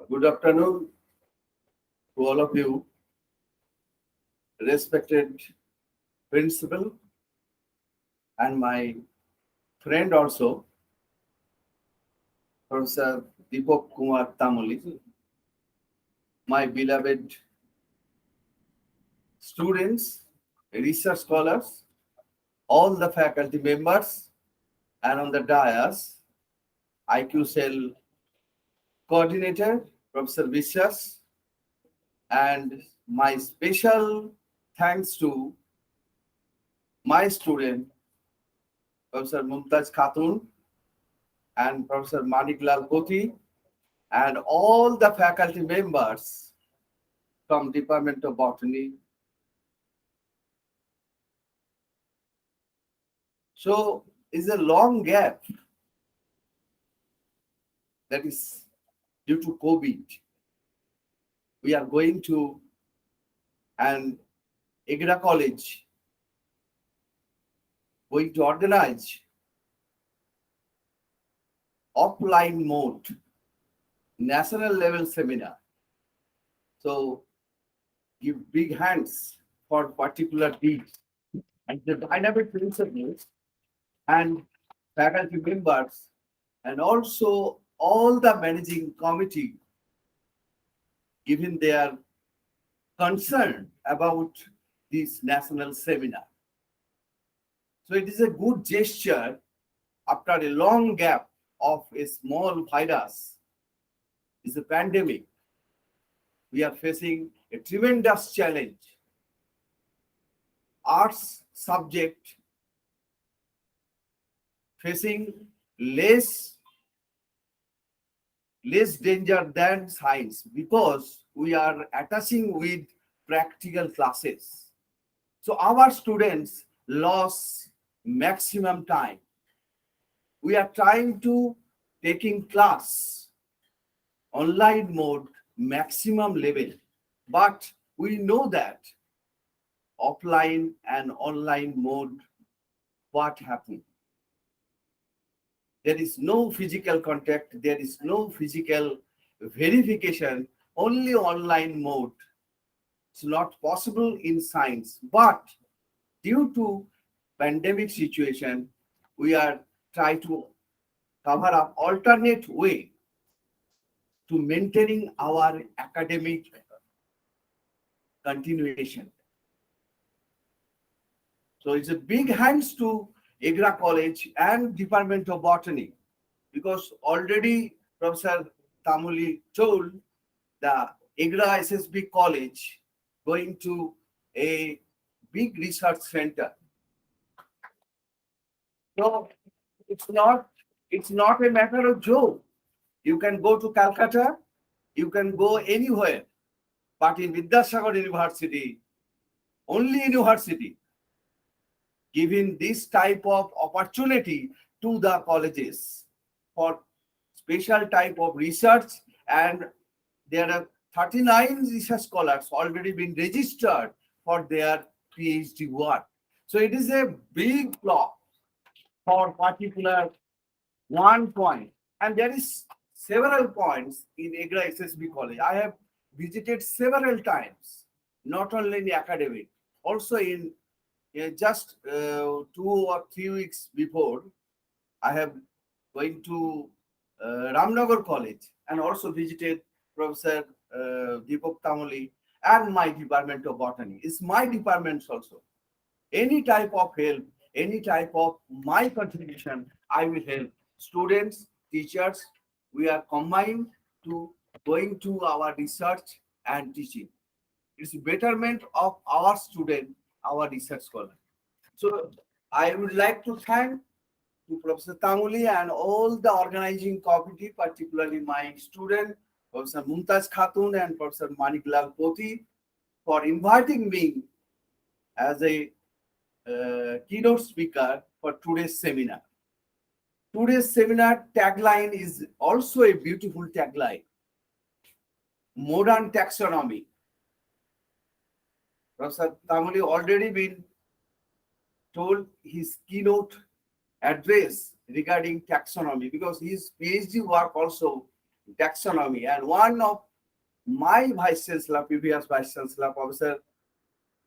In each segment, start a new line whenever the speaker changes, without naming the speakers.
Good afternoon to all of you, respected principal and my friend also, Professor Deepak Kumar Tamuli, my beloved students, research scholars, all the faculty members, and on the dais, IQ cell coordinator, Professor Vishwas, and my special thanks to my student, Professor Mumtaz Khatun and Professor Maniklal Koti, and all the faculty members from Department of Botany. So it's a long gap that is due to COVID. We are going to an Egra college going to organize offline mode national level seminar. So give big hands for particular deeds and the dynamic principles and faculty members and also all the managing committee given their concern about this national seminar. So it is a good gesture after a long gap of a small virus. It's a pandemic. We are facing a tremendous challenge. Arts subject facing less danger than science because we are attaching with practical classes. So our students lost maximum time. We are trying to taking class online mode maximum level, but we know that offline and online mode what happened. There is no physical contact, there is no physical verification, only online mode. It's not possible in science, but due to pandemic situation, we are trying to cover up alternate way to maintaining our academic continuation. So it's a big hands to Egra College and Department of Botany because already Professor Tamuli told the Egra SSB College going to a big research center. So it's not a matter of joke. You can go to Calcutta, you can go anywhere, but in Vidyasagar University, only university, giving this type of opportunity to the colleges for special type of research, and there are 39 research scholars already been registered for their PhD work. So it is a big plus for particular one point, and there is several points in Egra SSB College. I have visited several times, not only in academic, also in just 2 or 3 weeks before, I have went to Ramnagar College and also visited Professor Deepak Tamoli and my Department of Botany. It's my department also. Any type of help, any type of my contribution, I will help. Students, teachers, we are combined to going to our research and teaching. It's betterment of our student, our research scholar. So I would like to thank to Professor Tamuli and all the organizing committee, particularly my student, Professor Mumtaz Khatun and Professor Maniklal Koti, for inviting me as a keynote speaker for today's seminar. Today's seminar tagline is also a beautiful tagline, modern taxonomy. Professor Tamuli already been told his keynote address regarding taxonomy because his PhD work also taxonomy. And one of my vice chancellor, previous vice chancellor, Professor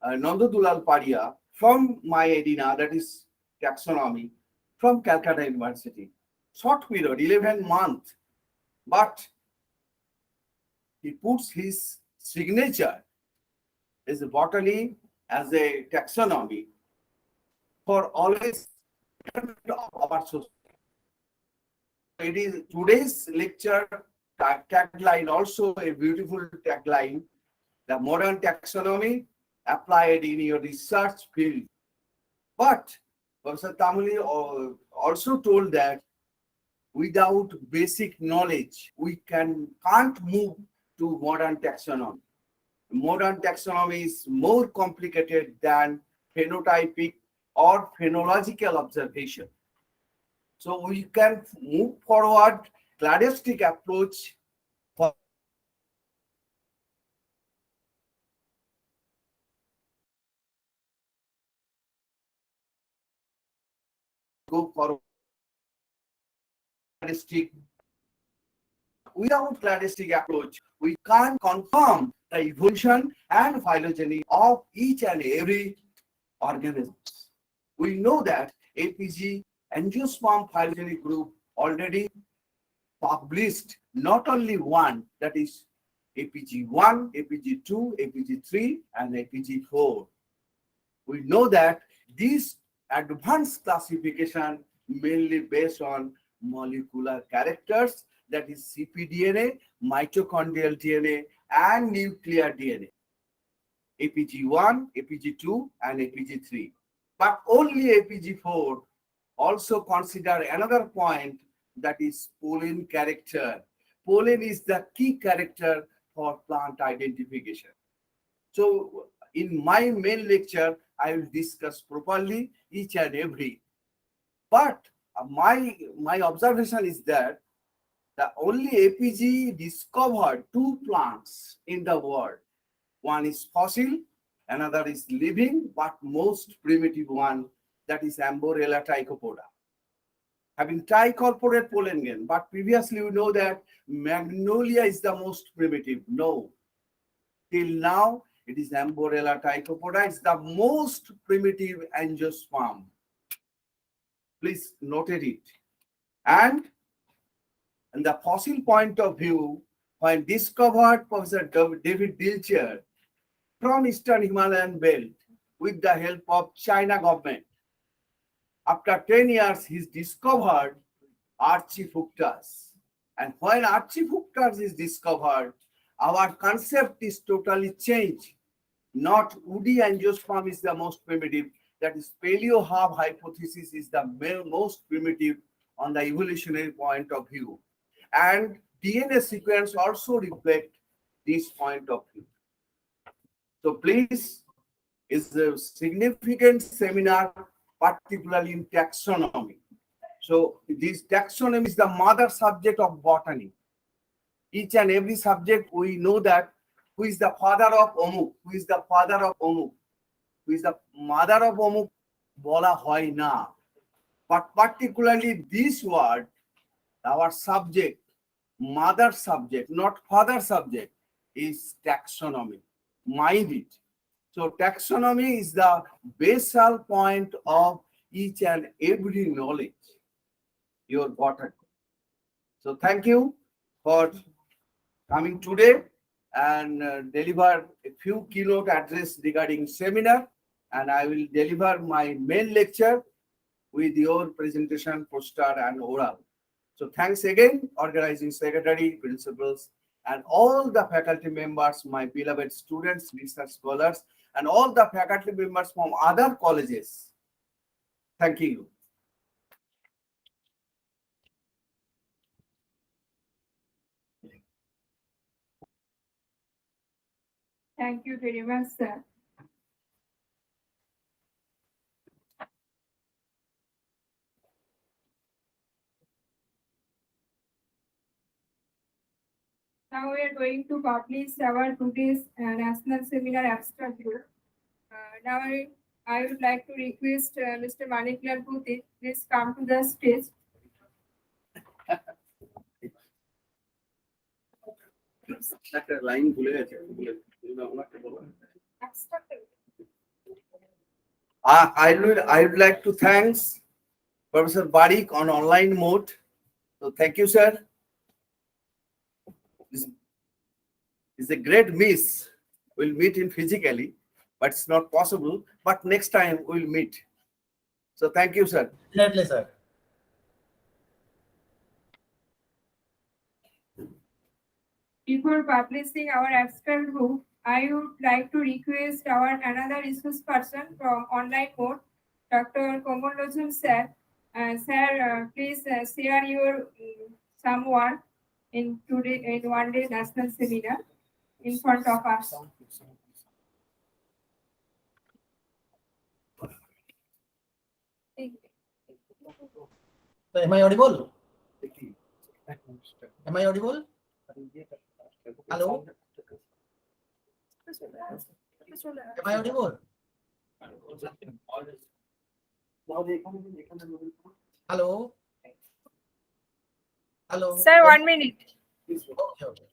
Nandodulal Padia, from my arena, that is taxonomy, from Calcutta University. Short period, 11 months, but he puts his signature as a botany, as a taxonomy for always of our society. It is today's lecture tagline, also a beautiful tagline, the modern taxonomy applied in your research field. But Professor Tamuli also told that without basic knowledge, we can't move to modern taxonomy. Modern taxonomy is more complicated than phenotypic or phenological observation. So we can move forward cladistic approach for go for cladistic. Without cladistic approach, we can't confirm the evolution and phylogeny of each and every organism. We know that APG angiosperm phylogeny group already published not only one, that is APG1, APG2, APG3, and APG4. We know that this advanced classification mainly based on molecular characters, that is cpDNA, mitochondrial DNA, and nuclear DNA. APG1, APG2, and APG3. But only APG4 also consider another point, that is pollen character. Pollen is the key character for plant identification. So in my main lecture, I will discuss properly each and every. But my observation is that the only APG discovered two plants in the world. One is fossil, another is living, but most primitive one, that is Amborella trichopoda, having tricorporate pollen grain. But previously we know that Magnolia is the most primitive. No, till now it is Amborella trichopoda. It's the most primitive angiosperm. Please noted it. And in the fossil point of view, when discovered Professor David Dilcher from Eastern Himalayan belt with the help of China government, after 10 years, he discovered Archifuctus. And when Archifuctus is discovered, our concept is totally changed. Not woody angiosperm is the most primitive. That is paleo-herb hypothesis is the most primitive on the evolutionary point of view. And DNA sequence also reflect this point of view. So please, it's a significant seminar, particularly in taxonomy. So this taxonomy is the mother subject of botany. Each and every subject, we know that who is the father of Omuk, who is the father of Omuk, who is the mother of Omuk, bola hoy na. But particularly this word, our subject, mother subject, not father subject, is taxonomy. Mind it. So taxonomy is the basal point of each and every knowledge, your botany. So thank you for coming today and deliver a few keynote address regarding seminar, and I will deliver my main lecture with your presentation, poster, and oral. So thanks again, organizing secretary, principals, and all the faculty members, my beloved students, research scholars, and all the faculty members from other colleges. Thank you.
Thank you very much, sir. Now we are going to publish our today's national seminar abstract group. Now I would like to request Mr. Maniklal Putit, please come to the stage.
একটা line ভুলে গেছে, আমাকে বলো।
Abstract.
I would like to thanks Professor Barik on online mode. So thank you, sir. It's a great miss. We'll meet in physically, but it's not possible. But next time we'll meet. So thank you, sir.
Definitely, sir.
Before publishing our abstract book, I would like to request our another resource person from online mode, Dr. Komol Lozum sir. Sir, please share your someone in one day national seminar in front of us.
So am I audible? Am I audible? Hello? Am I audible? Hello? Hello?
Sir, 1 minute.
Okay, okay.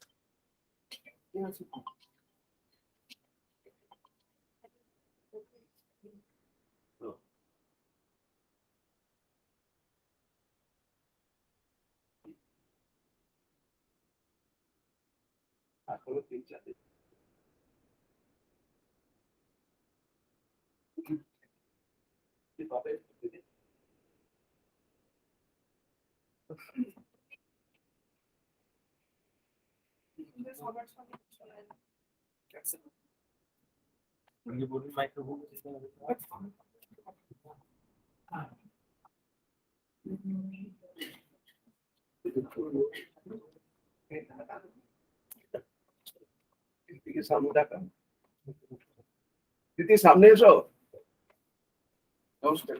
দিদি সামনে এসো। নমস্কার।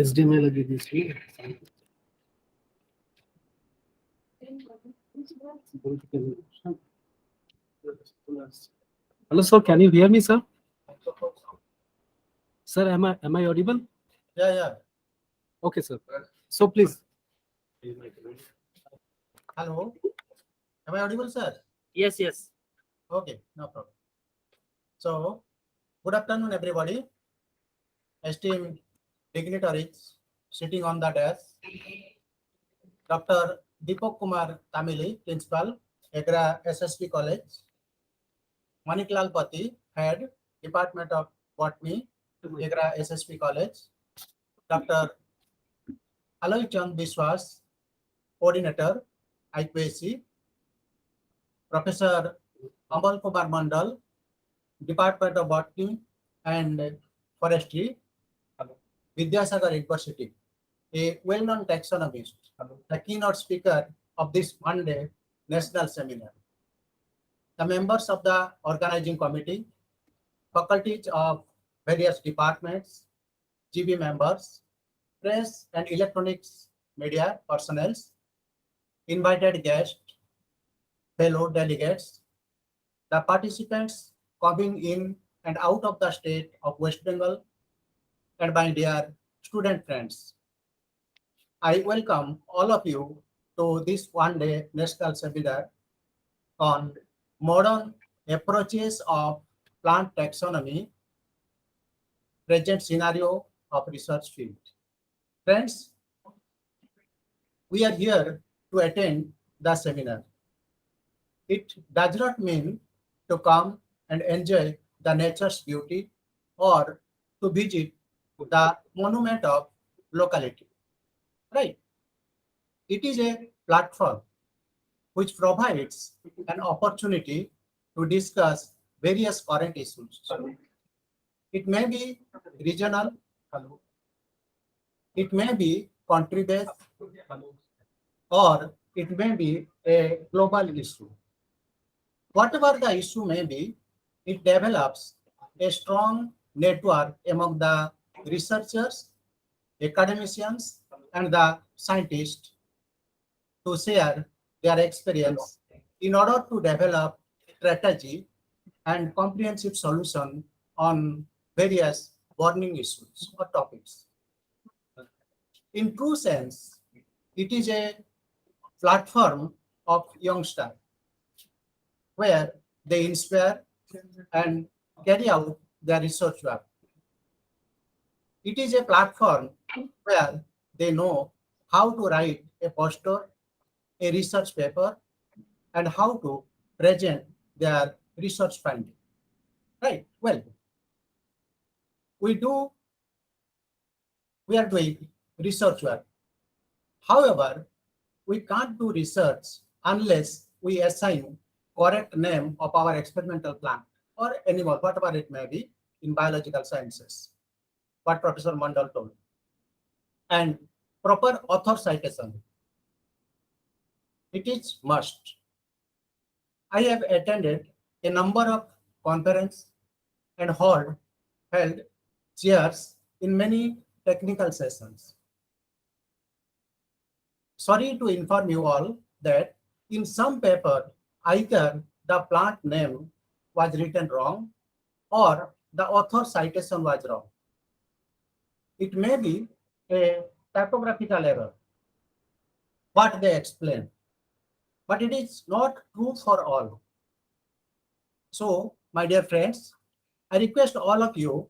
HDMI लगी थी इसमें। Hello, sir. Can you hear me, sir? Sir, am I audible?
Yeah, yeah.
Okay, sir. So please.
Hello? Am I audible, sir?
Yes, yes.
Okay, no problem. So, good afternoon, everybody. Esteemed dignitaries sitting on the desk. Dr. Deepak Kumar Tamili, Principal, Egra SSP College. Maniklal Pati, Head, Department of Botany, Egra SSP College. Dr. Aloy Chand Biswas, Coordinator, IQAC. Professor Amal Kumar Mandal, Department of Botany and Forestry, Vidyasagar University, a well-known taxonomist, the keynote speaker of this one-day national seminar. The members of the organizing committee, faculties of various departments, GB members, press and electronics media personnel, invited guests, fellow delegates, the participants coming in and out of the state of West Bengal, and my dear student friends. I welcome all of you to this one-day national seminar on modern approaches of plant taxonomy, present scenario of research field. Friends, we are here to attend the seminar. It does not mean to come and enjoy the nature's beauty or to visit the monument of locality, right? It is a platform which provides an opportunity to discuss various current issues. It may be regional, it may be country-based, or it may be a global issue. Whatever the issue may be, it develops a strong network among the researchers, academicians, and the scientists to share their experience in order to develop strategy and comprehensive solution on various burning issues or topics. In true sense, it is a platform of youngsters where they inspire and carry out their research work. It is a platform where they know how to write a poster, a research paper, and how to present their research finding. Right? Well, we are doing research work. However, we can't do research unless we assign correct name of our experimental plant or animal, whatever it may be in biological sciences, what Professor Mandal told, and proper author citation. It is must. I have attended a number of conferences and held chairs in many technical sessions. Sorry to inform you all that in some paper, either the plant name was written wrong or the author citation was wrong. It may be a typographical error, what they explain, but it is not true for all. So, my dear friends, I request all of you,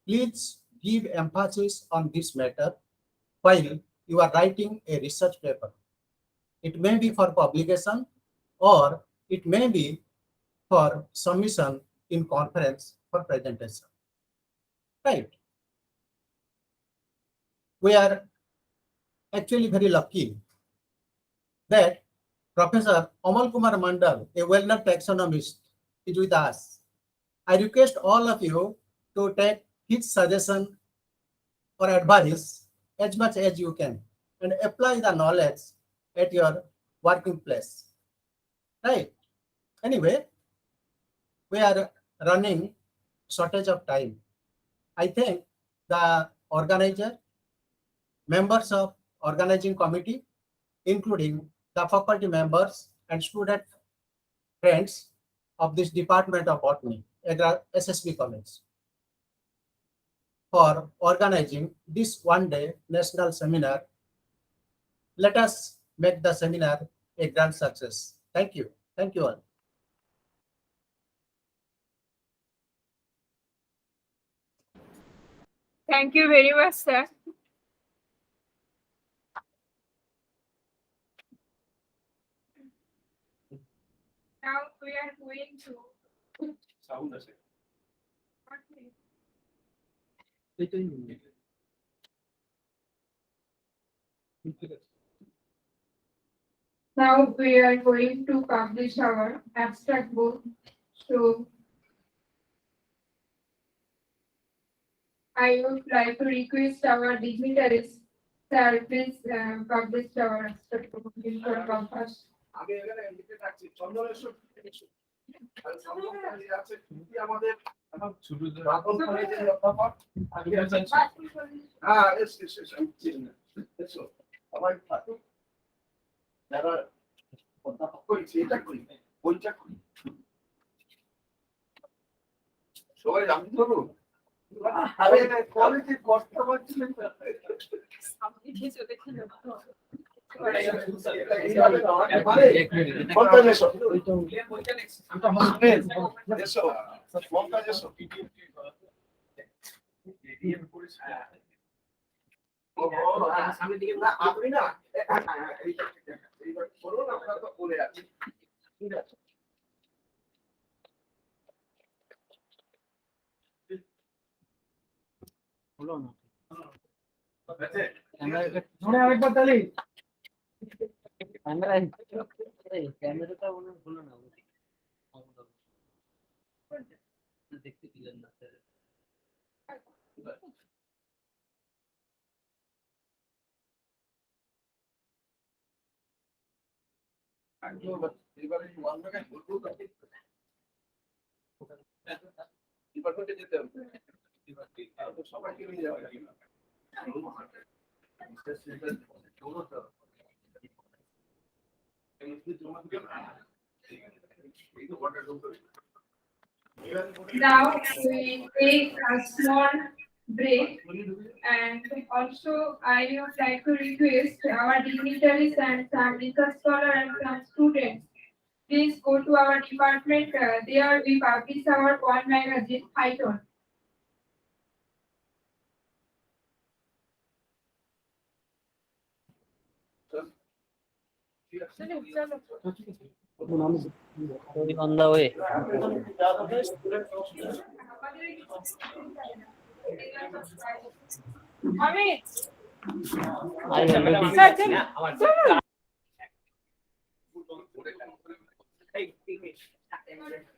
please give emphasis on this matter while you are writing a research paper. It may be for publication or it may be for submission in conference for presentation. Right? We are actually very lucky that Professor Amal Kumar Mandal, a well-known taxonomist, is with us. I request all of you to take his suggestion or advice as much as you can and apply the knowledge at your working place. Right? Anyway, we are running shortage of time. I think the organizer, members of organizing committee, including the faculty members and student friends of this Department of Botany, Egra SSB College, for organizing this one-day national seminar. Let us make the seminar a grand success. Thank you. Thank you all.
Thank you very much, sir. Now we are going to.
Sound আছে?
Now we are going to publish our abstract book. So I would like to request our dignitaries, sir, please publish our abstract book in front of us.
আমি এখানে লিখে রাখছি চন্দ্রেশ্বর আর সম্পর্কে আছে কি আমাদের এখন ছোট রাতন কলেজের অধ্যাপক আগে আছেন হ্যাঁ এস এসো সবাই থাকুক যারা অধ্যাপক করেছে এটা করি বইটা করি সবাই জানতে পারবো আরে কলেজে কষ্ট করছিলেন সামনে দিয়ে চলে গেল সামনের দিকে না আপনি না করুন আপনার তো বলে আছে ঠিক আছে
হলো না
আরেকবার তাহলে
ক্যামেরাটা মনে হলো না
ডিপার্টমেন্টে যেতে হবে সবাইকে নিয়ে যাওয়া যায় না।
Now we take a small break, and also I would like to request our dignitaries and some research scholars and some students, please go to our department. There we publish our one magazine, Python.
On the way.
Amit,
I already.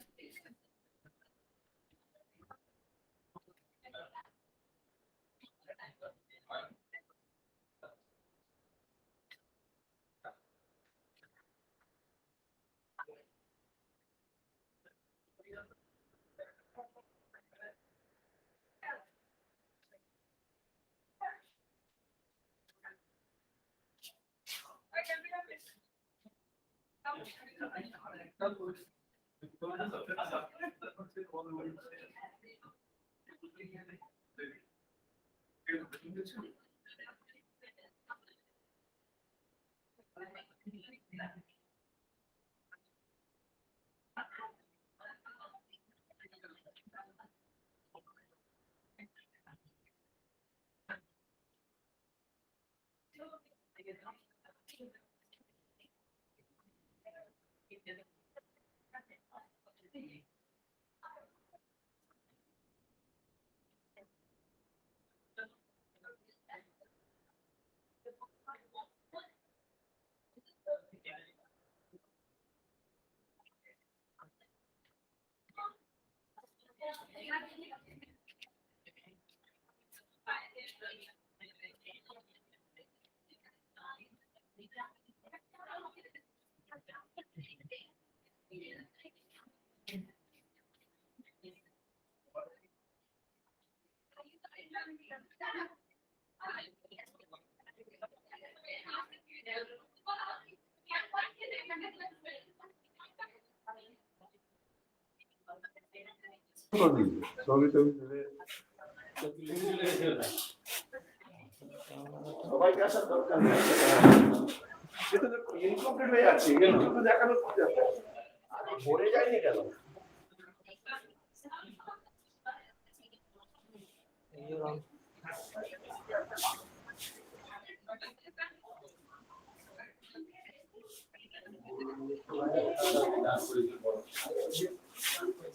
সবাইকে আসার দরকার নেই। সেটা তো incomplete হয়ে যাচ্ছে, এগুলো তো দেখানোর কি দরকার? আরে ভরে যায়নি কেন?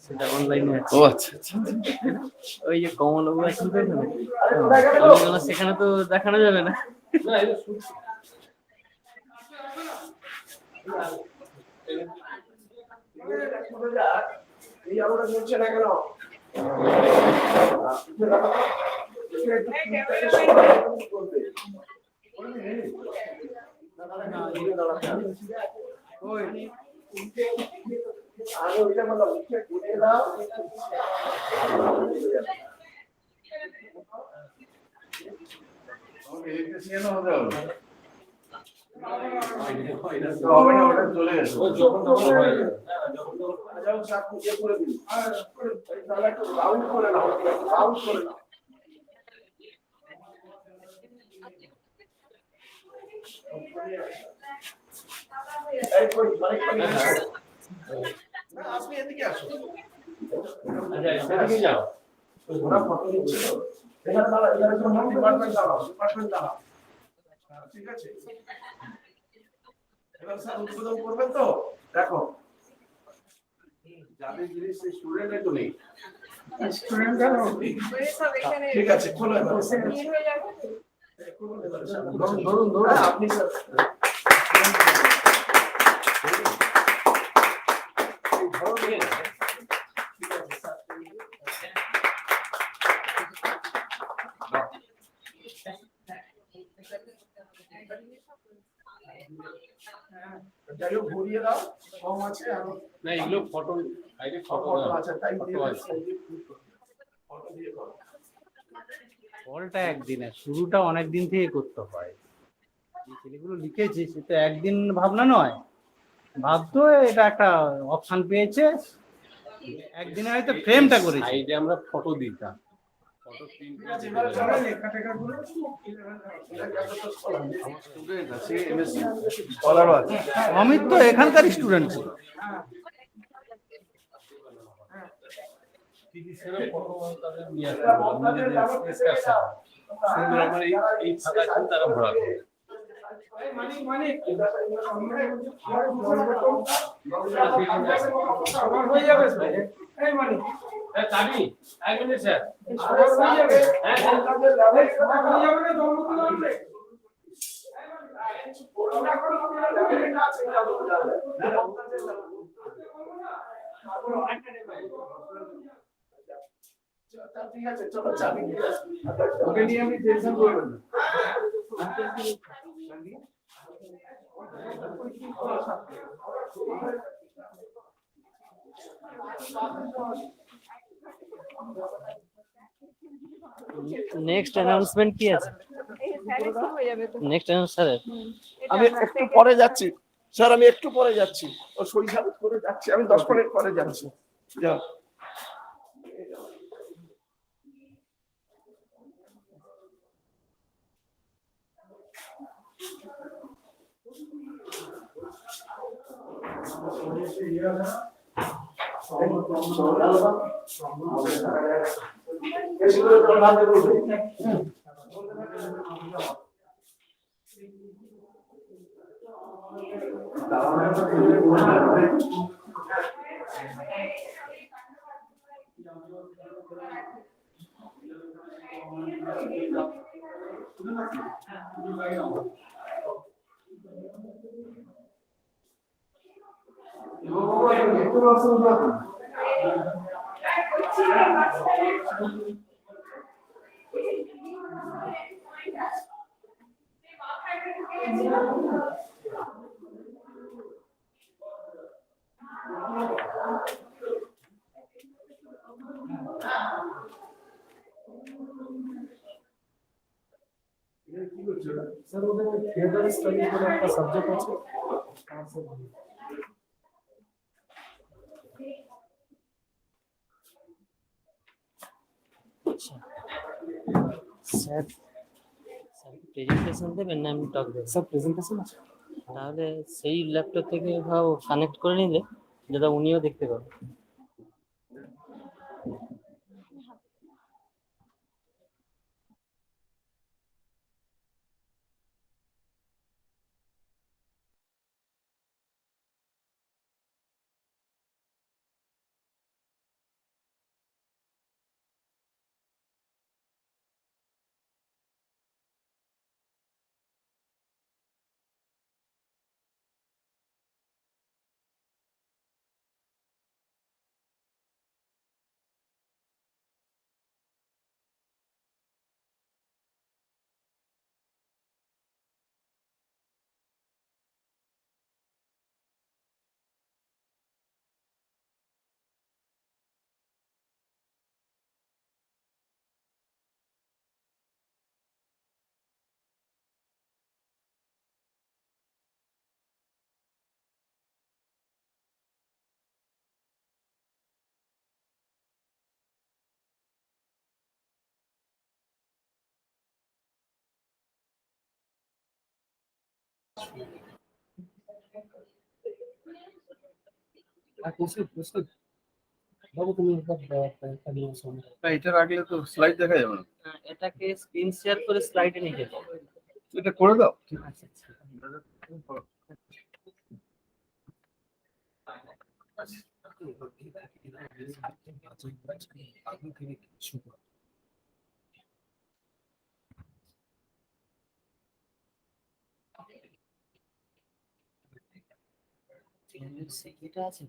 সেটা অনলাইনে আছে।
ও আচ্ছা আচ্ছা।
ওই যে কমলবাবু আছেন তো এখানে, সেখানে তো দেখানো যাবে না।
এই আমরা চলছে না কেন? আগে ওইটা বললাম ঘুরে দাও। ইলেকট্রিশিয়ান হবে হবে না, ওটা চলে গেছে। যাও সব ইয়ে করে দিন। তাহলে একটু রাউন্ড করে নাও, রাউন্ড করে নাও। এই কই মানে না, আপনি এদিকে আসুন। আচ্ছা এদিকে যাও। ওরা ফটো নিচ্ছে তো। এখানে দাঁড়া, এখানে ডিপার্টমেন্ট দাঁড়াও, ডিপার্টমেন্ট দাঁড়াও। ঠিক আছে, এবার স্যার উদ্বোধন করবেন তো। দেখো যাদের জিনিস স্টুডেন্ট তো নেই, স্টুডেন্ট জানো ঠিক আছে, খোলো এবার। ধরুন ধরুন ধরুন আপনি স্যার
যাই হোক ঘুরিয়ে দাও কম আছে আরো
না এগুলো ফটো আইডি ফটো
ফটো আছে তাই
ফটো আছে
ফটো দিয়ে করো
ফলটা একদিনের শুরুটা অনেক দিন থেকে করতে হয় যে ছেলেগুলো লিখেছে সে তো একদিন ভাবনা নয় ভাবতো এটা একটা অপশন পেয়েছে একদিনে হয়তো ফ্রেমটা করেছে
সাইডে আমরা ফটো দিতাম ফটো প্রিন্ট
ঠিক আছে এবারে চলো লেখা টেখা গুলো
স্টুডেন্ট আছে এমএসসি স্কলারও আছে
অমিত তো এখানকার স্টুডেন্ট ছিল
টিভিসের ফটো তাদের নিয়ে আসতে হবে নিজেদের ডিসকাশন সুন্দর আমরা এই খাতা কিন্তু তারা ভরাবে
হয়ে যাবে এই মানে
চাবি এক মিনিট স্যার
হয়ে যাবে হ্যাঁ হয়ে যাবে না জন্মদিন হবে ঠিক আছে চলো চাবি ওকে নিয়ে আমি টেনশন করবেন না
নেক্সট অ্যানাউন্সমেন্ট কি আছে নেক্সট অ্যানাউন্স স্যার
আমি একটু পরে যাচ্ছি স্যার আমি একটু পরে যাচ্ছি ও সই সাবিত করে যাচ্ছি আমি 10 মিনিট পরে যাচ্ছি যাও
স্যার ওদের থিয়েটার স্টাডি বলে একটা সাবজেক্ট আছে
স্যার প্রেজেন্টেশন দেবেন না আমি টক দেবো
স্যার প্রেজেন্টেশন আছে
তাহলে সেই ল্যাপটপ থেকে ভাও কানেক্ট করে নিলে যেটা উনিও দেখতে পাবেন
বাবু তুমি একবার নিয়ে আসো
এটা রাখলে তো স্লাইড দেখা যাবে না
এটাকে স্ক্রিন শেয়ার করে স্লাইডে নিয়ে যেতে
এটা করে দাও
আচ্ছা এটা আছে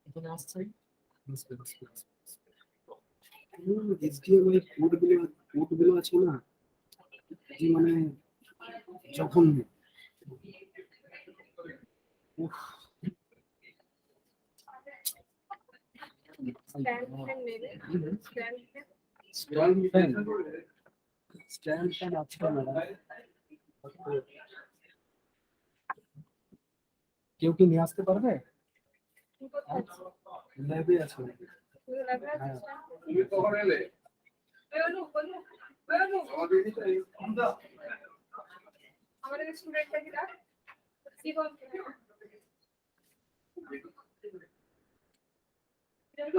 এখানে আসছে
এসডিএম কোডগুলো আছে না, যে মানে যখন
Stand fan নেবে। Stand fan।
স্ট্যান্ড ফ্যান আছে ম্যাডাম, কেউ কি নিয়ে আসতে পারবে?
কোথায় আছে?
ল্যাবে আছে।
তুমি লাগবে আছে
হ্যাঁ।
stand?
তুমি কখন এলে?
ওই অনু, বলু, ওই অনু, আমাদের স্টুডেন্টটা কি ডাক? কি বলছে?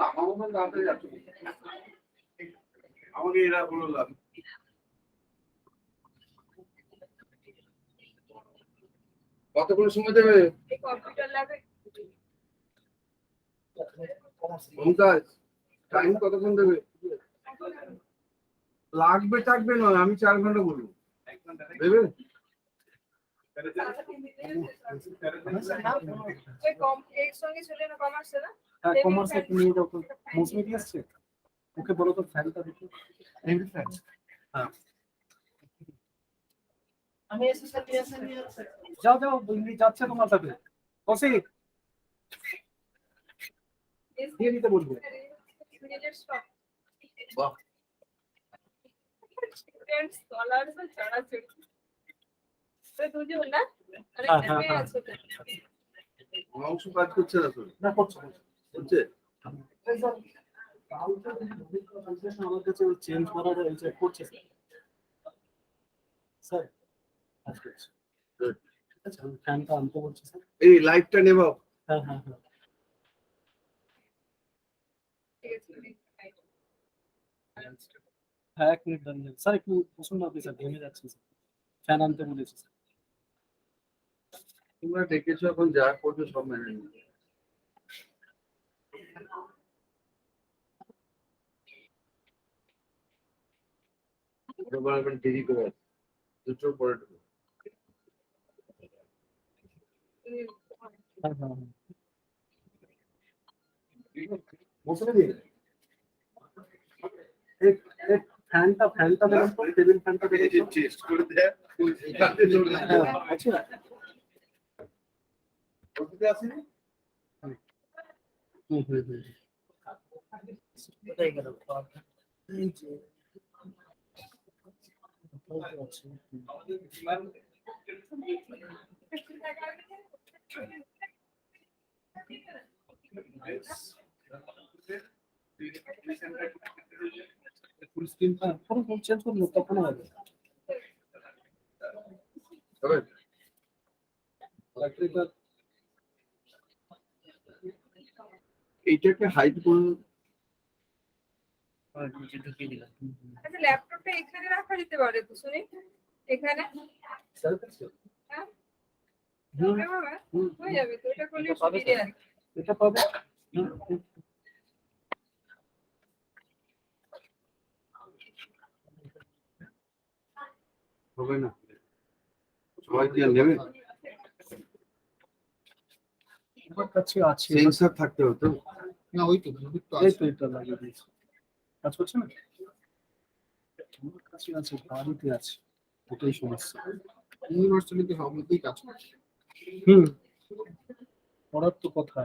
আমার মনে দাঁড়াতে যাচ্ছে আমাকে এরা বললাম কতক্ষণ সময় দেবে?
এই কম্পিউটার ল্যাবে
মমতাজ টাইম কতক্ষণ দেবে? লাগবে থাকবে নয়, আমি 4 ঘন্টা বলবো দেবে।
ওই কম এর সঙ্গে ছিল না কমার্সে না?
হ্যাঁ, কমার্স একটু নিয়ে যাও তো। মৌসুমি কি আসছে? ওকে বলো তো ফ্যানটা দেখো। এমনি ফ্যান। হ্যাঁ।
আমি এসে সাথে নিয়ে আসছি।
যাও যাও, বললি যাচ্ছে তোমার সাথে। কৌশিক দিয়ে দিতে বলবো।
নিজের স্টক
বাহ
স্টুডেন্ট স্কলার ছাড়া চলছে তো দুজন না আরে
হ্যাঁ, হ্যাঁ,
মেয়ে
হ্যাঁ।
আছে তো
অংশ কাজ করছে না তো
না করছো
বলছে
আমার কাছে চেঞ্জ করার হয়েছে, করছে স্যার। কাজ করছে।
Good.
ঠিক আছে, আমি ফ্যানটা আনতে বলছি স্যার।
এই লাইটটা নেবাও।
হ্যাঁ হ্যাঁ হ্যাঁ।
ঠিক আছে
হ্যাঁ, 1 মিনিট দাঁড়িয়ে স্যার, একটু বসুন না আপনি স্যার, ঘেমে যাচ্ছি স্যার। ফ্যান আনতে বলেছি স্যার।
তোমরা ডেকেছো, এখন যা করবে সব মেনে নিবে। ওরা আবার দেরি করে আসে, দুটোর পরে ঢুকবে।
হ্যাঁ হ্যাঁ হ্যাঁ। বসে দিন। এক এক ফ্যানটা দেখুন তো, টেবিল ফ্যানটা দেখুন তো।
টেস্ট করে দেয় এখানে চলে যায়।
হ্যাঁ, আছে।
ওদিকে আসেনি?
হুম হুম হুম। কোথায় গেল? এই যে। কোথায় আছে?
আমাদের বিমান
ফুল স্ক্রিন পুরো ফুল চেঞ্জ করুন, তখন হবে।
তবে
ব্যাটারিটা
এইটাকে হাইট করুন।
নিচে ঢুকিয়ে দিলাম।
আচ্ছা ল্যাপটপটা এখানে রাখা যেতে পারে তো শুনি এখানে হ্যাঁ হবে বাবা হয়ে যাবে তো এটা করলে সুবিধা আছে
এটা পাবে।
হবে না, সবাই কি আর নেবে?
আমার কাছে আছে।
সেন্সর থাকতে হতো।
না, ওই তো এই তো এটা লাগিয়ে দিয়েছি। কাজ করছে না? আমার কাছে আছে, বাড়িতে আছে। এটাই সমস্যা।
ইউনিভার্সিটিতে সবই কাজ করছে।
হুম, পড়ার তো কথা।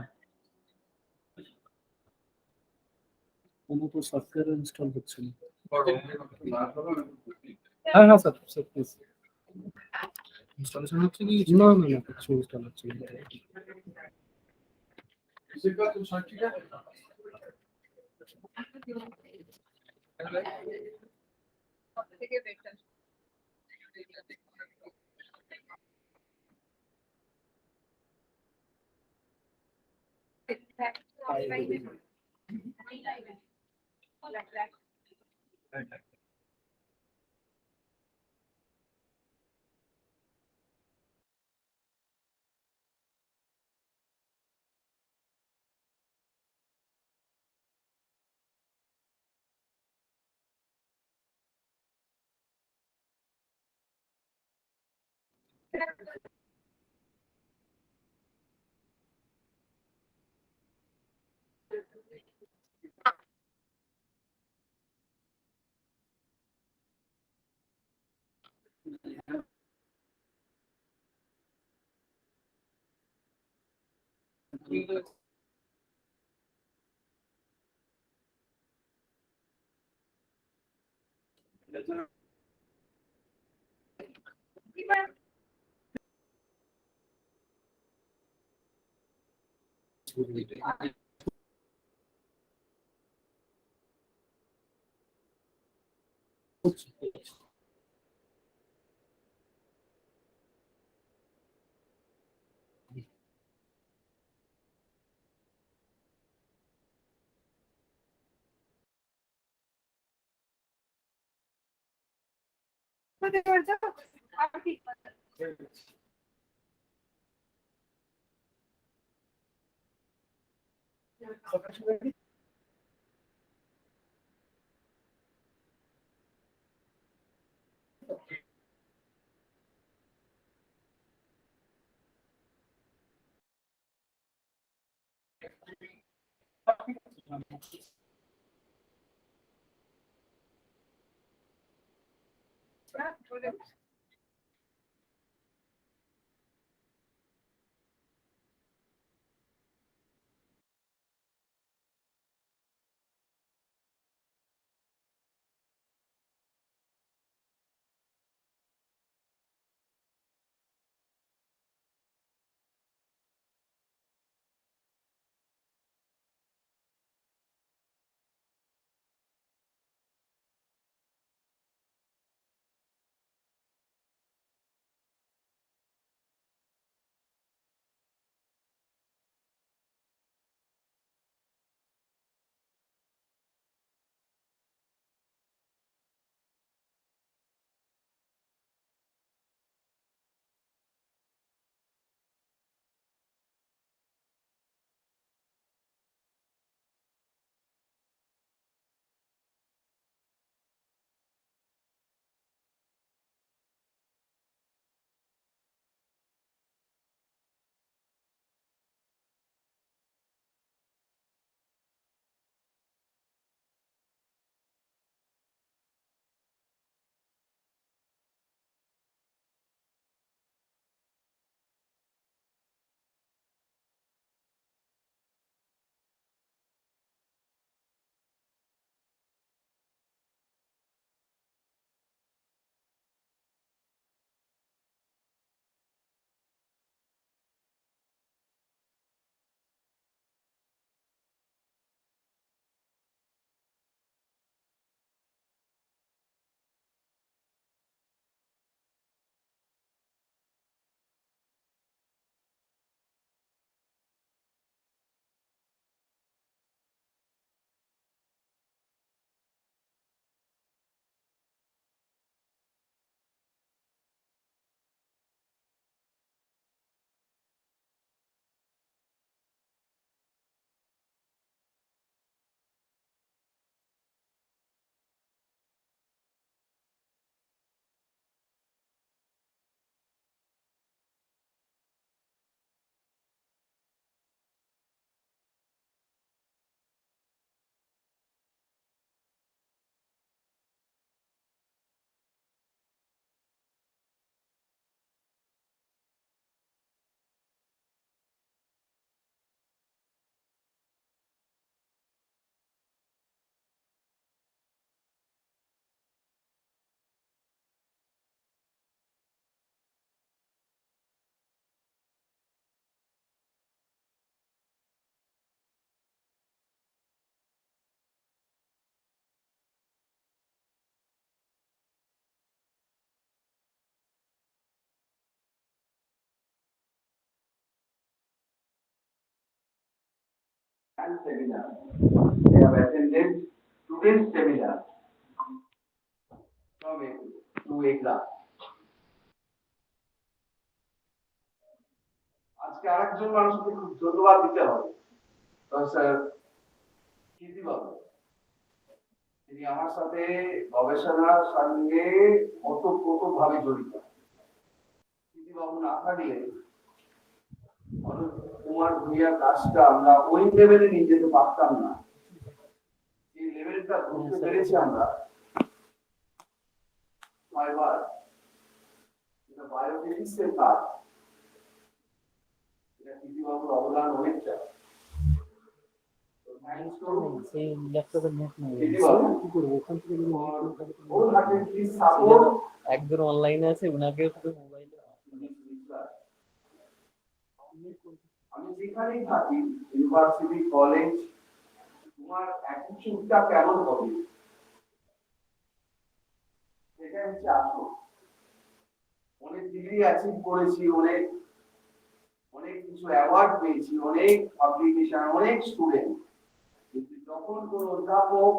কোনো তো সফটওয়্যার ইনস্টল হচ্ছে না। হ্যাঁ হ্যাঁ স্যার, স্যার প্লিজ।
ইনস্টলেশন হচ্ছে কি?
না না না, কিছু ইনস্টল হচ্ছে না।
সবথেকে better
and seminar. They have attended student seminar from to Egra. আজকে আরেকজন মানুষকে খুব ধন্যবাদ দিতে হবে, স্যার কীর্তি বাবু। তিনি আমার সাথে গবেষণার সঙ্গে ওতপ্রোতভাবে জড়িত। কীর্তি বাবু না থাকলে অনুপ কুমার ভূঁইয়ার কাজটা আমরা ওই লেভেলে নিয়ে যেতে পারতাম না। এই লেভেলটা ধরতে পেরেছি আমরা কয়বার, এটা বায়োফিজিক্সের কাজ, এটা কৃষিবাবুর অবদান অনেকটা। Thanks to
সেই ল্যাপটপের নেট নেই
কৃষিবাবু
কি করবো ওখান থেকে যদি
for
নেট না থাকে তাহলে
wholeheartedly support
একজন অনলাইনে আছে ওনাকে শুধু মোবাইলে
this research. আমি যেখানেই থাকি, ইউনিভার্সিটি, কলেজ, তোমার অ্যাটিটিউডটা কেমন হবে সেটা হচ্ছে আসল। অনেক ডিগ্রি অ্যাচিভ করেছি, অনেক অনেক কিছু অ্যাওয়ার্ড পেয়েছি, অনেক পাবলিকেশন, অনেক স্টুডেন্ট, কিন্তু যখন কোন অধ্যাপক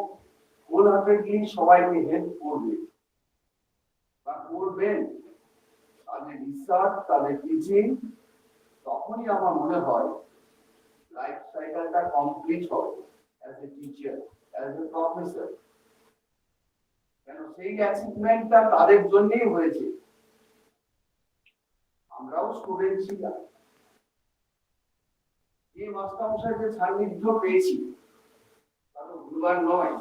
হোলহার্টেডলি সবাইকে হেল্প করবে বা করবেন, তাদের রিসার্চ, তাদের টিচিং, তখনই আমার মনে হয় লাইফ সাইকেলটা কমপ্লিট হবে as a teacher, as a professor. কেন সেই অ্যাচিভমেন্টটা তাদের জন্যই হয়েছে। আমরাও স্টুডেন্ট ছিলাম, এই মাস্টারমশাইদের সান্নিধ্য পেয়েছি, কারণ ভুলবার নয়।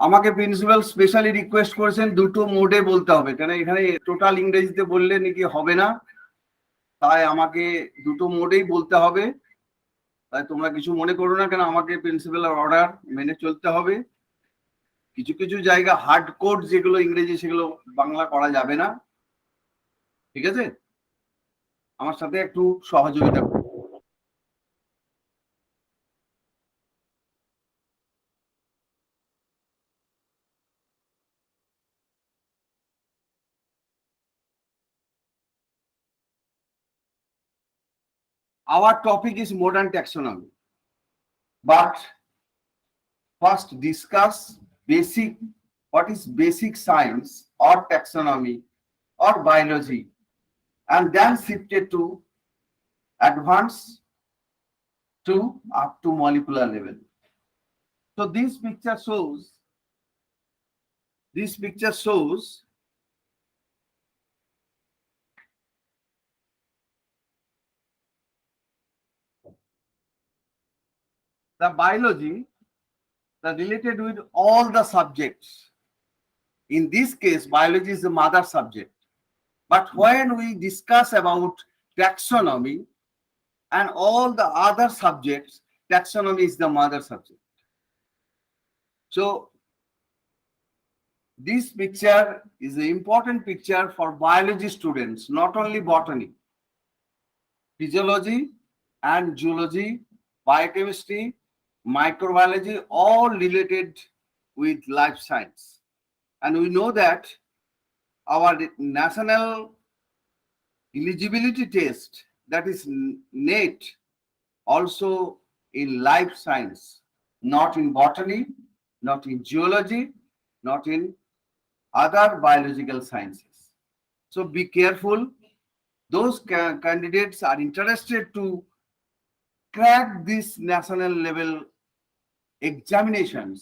আমাকে প্রিন্সিপাল স্পেশালি রিকোয়েস্ট করেছেন দুটো মোডে বলতে হবে, কারণ এখানে টোটাল ইংরেজিতে বললে নাকি হবে না, তাই আমাকে দুটো মোডেই বলতে হবে। তাই তোমরা কিছু মনে করো না, কেন আমাকে প্রিন্সিপালের অর্ডার মেনে চলতে হবে। কিছু কিছু জায়গা হার্ড কোড যেগুলো ইংরেজি, সেগুলো বাংলা করা যাবে না, ঠিক আছে? আমার সাথে একটু সহযোগিতা করো। Our topic is modern taxonomy, but first discuss what is basic science or taxonomy or biology, and then shifted to advanced to up to molecular level. So this picture shows the biology that related with all the subjects. In this case, biology is the mother subject. But when we discuss about taxonomy and all the other subjects, taxonomy is the mother subject. So this picture is an important picture for biology students, not only botany, physiology and zoology, biochemistry, microbiology, all related with life science. And we know that our national eligibility test, that is NET, also in life science, not in botany, not in geology, not in other biological sciences. So be careful. Those candidates are interested to crack this national level examinations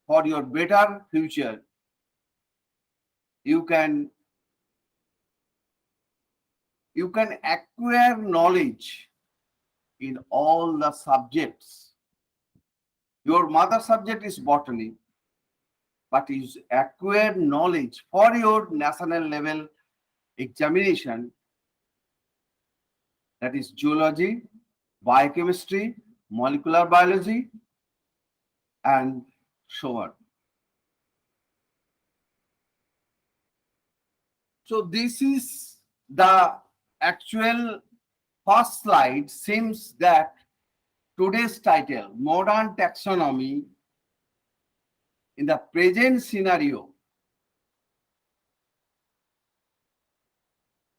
for your better future. You can acquire knowledge in all the subjects. Your mother subject is botany, but you acquire knowledge for your national level examination, that is zoology, biochemistry, molecular biology, and so on. So this is the actual first slide. Seems that today's title, Modern Taxonomy in the Present Scenario,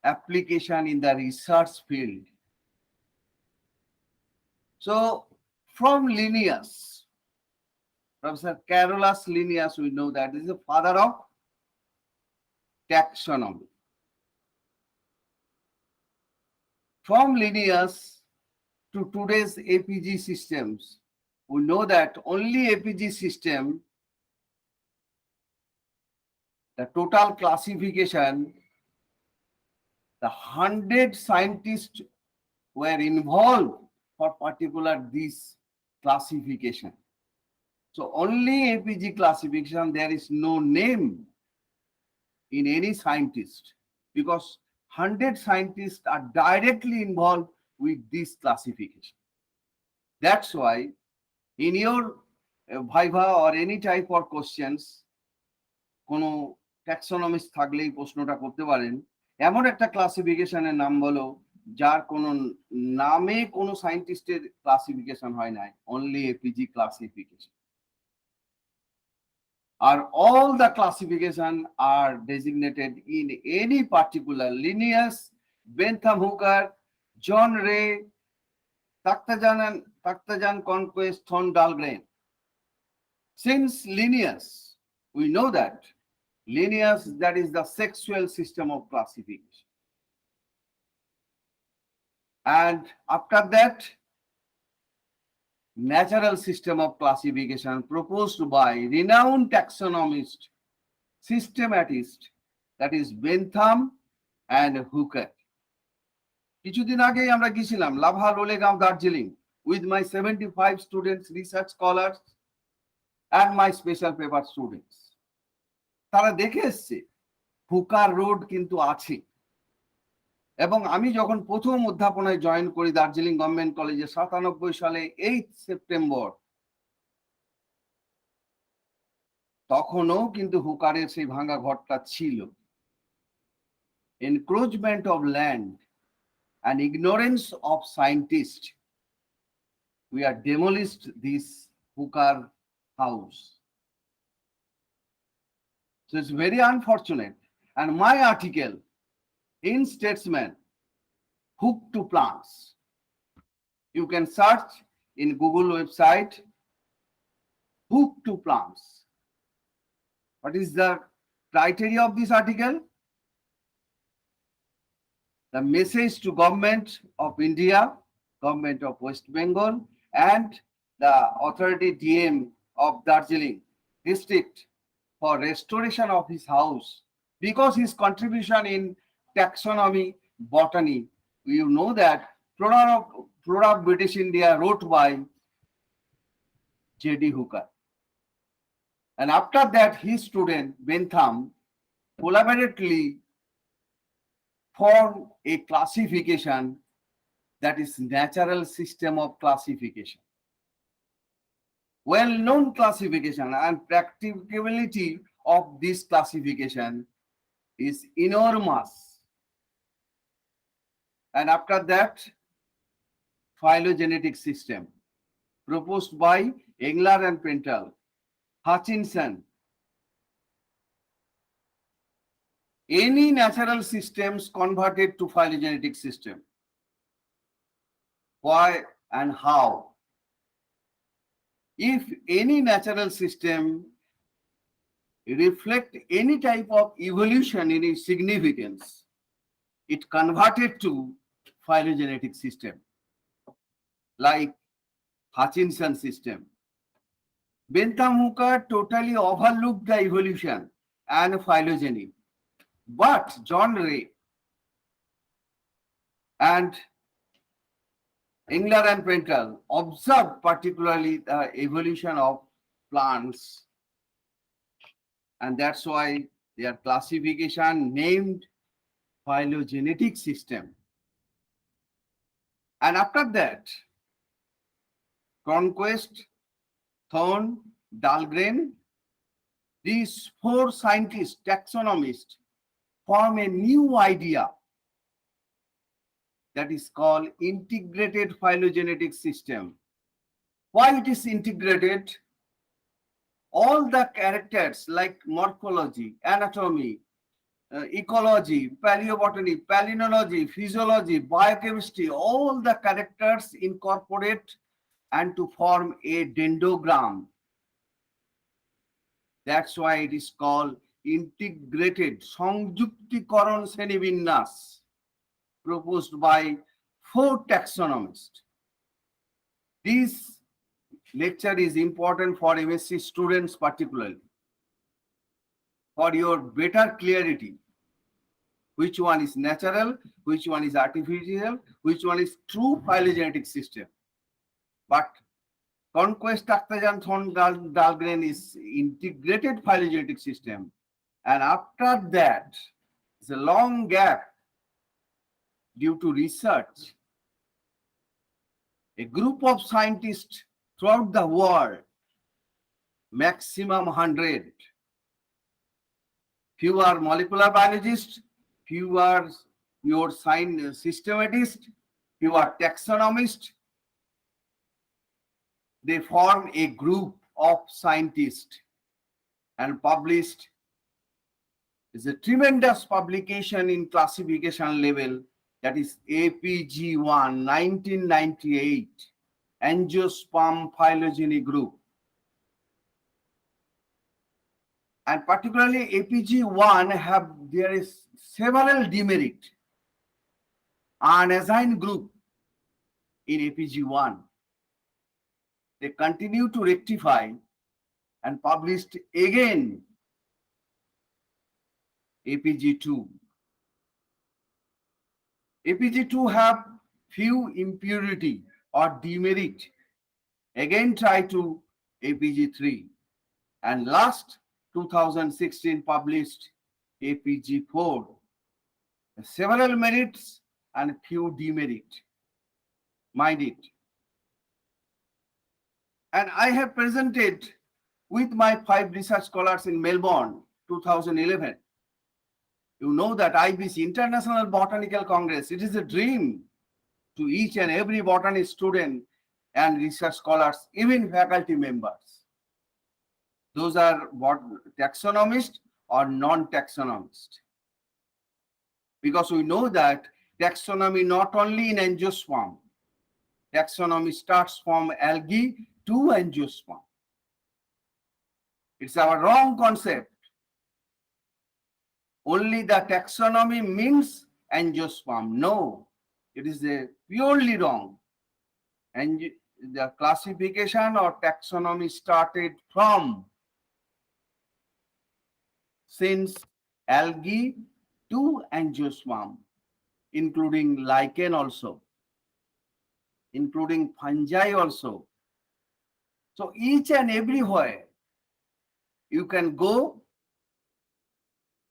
Application in the Research Field. So from Linnaeus, Professor Carolus Linnaeus, we know that is the father of taxonomy. From Linnaeus to today's APG systems, we know that only APG system, the total classification, the 100 scientists were involved for particular this classification. So only APG classification, there is no name in any scientist, because 100 scientists are directly involved with this classification. That's why in your viva or any type of questions, কোনো ট্যাক্সোনমিস্ট থাকলেই প্রশ্নটা করতে পারেন, এমন একটা ক্লাসিফিকেশনের নাম বলো যার কোনো নামে কোনো সায়েন্টিস্টের ক্লাসিফিকেশন হয় নাই, only APG classification. Are all the classification are designated in any particular Linnaeus, Bentham Hooker, John Ray, Takhtajan Conquest, Thorne Dahlgren. Since Linnaeus, we know that Linnaeus, that is the sexual system of classification. And after that, natural system of classification proposed by renowned taxonomist, systematist, that is Bentham and Hooker. কিছুদিন আগেই আমরা গিয়েছিলাম lava Lolegaon Darjeeling with my 75 students, research scholars, and my special paper students. তারা দেখে এসছে হুকার road কিন্তু আছে। এবং আমি যখন প্রথম অধ্যাপনায় জয়েন করি দার্জিলিং গভর্নমেন্ট কলেজে 97 সালে 8 সেপ্টেম্বর, তখনও কিন্তু হুকারের সেই ভাঙা ঘরটা ছিল। Encroachment of land and ignorance of scientists, we are demolished this hookah house. So it's very unfortunate. And my article in Statesman, Hook to Plants, you can search in Google website, Hook to Plants. What is the criteria of this article? The message to government of India, government of West Bengal, and the authority DM of Darjeeling district for restoration of his house, because his contribution in taxonomy, botany, you know that Flora of British India wrote by J.D. Hooker. And after that, his student Bentham collaboratively form a classification that is natural system of classification. Well-known classification, and practicability of this classification is enormous. And after that, phylogenetic system proposed by Egra and Pentel, Hutchinson. Any natural systems converted to phylogenetic system. Why and how? If any natural system reflect any type of evolution in its significance, it converted to phylogenetic system, like Hutchinson system. Bentham Hooker totally overlooked the evolution and phylogeny. But John Ray and Engler and Pentel observed particularly the evolution of plants, and that's why their classification named phylogenetic system. And after that, Cronquist, Thorne, Dahlgren, these 4 scientists, taxonomists, form a new idea that is called integrated phylogenetic system. Why it is integrated? All the characters like morphology, anatomy, ecology, paleobotany, palynology, physiology, biochemistry, all the characters incorporate and to form a dendrogram. That's why it is called integrated সংযুক্তিকরণ শ্রেণীবিন্যাস proposed by 4 taxonomists. This lecture is important for MSc students particularly, for your better clarity. Which one is natural, which one is artificial, which one is true phylogenetic system. But Conquest, Takhtajan, Thorne, Dahlgren is integrated phylogenetic system. And after that, it's a long gap due to research. A group of scientists throughout the world, maximum 100. Few are molecular biologists, few are your systematists, few are taxonomists. They form a group of scientists and published. It's a tremendous publication in classification level, that is APG1 1998, Angiosperm Phylogeny Group. And particularly APG1 there is several demerit unassigned group in APG1. They continue to rectify and published again APG2. APG2 have few impurity or demerit. Again try to APG3. And last 2016 published APG4, several merits and few demerit. Mind it. And I have presented with my 5 research scholars in Melbourne, 2011. You know that IBC, International Botanical Congress, it is a dream to each and every botany student and research scholars, even faculty members. Those are taxonomists or non-taxonomists. Because we know that taxonomy not only in angiosperm, taxonomy starts from algae to angiosperm. It's our wrong concept. Only the taxonomy means angiosperm. No, it is purely wrong. And the classification or taxonomy started from since algae to angiosperm, including lichen also, including fungi also. So each and everywhere you can go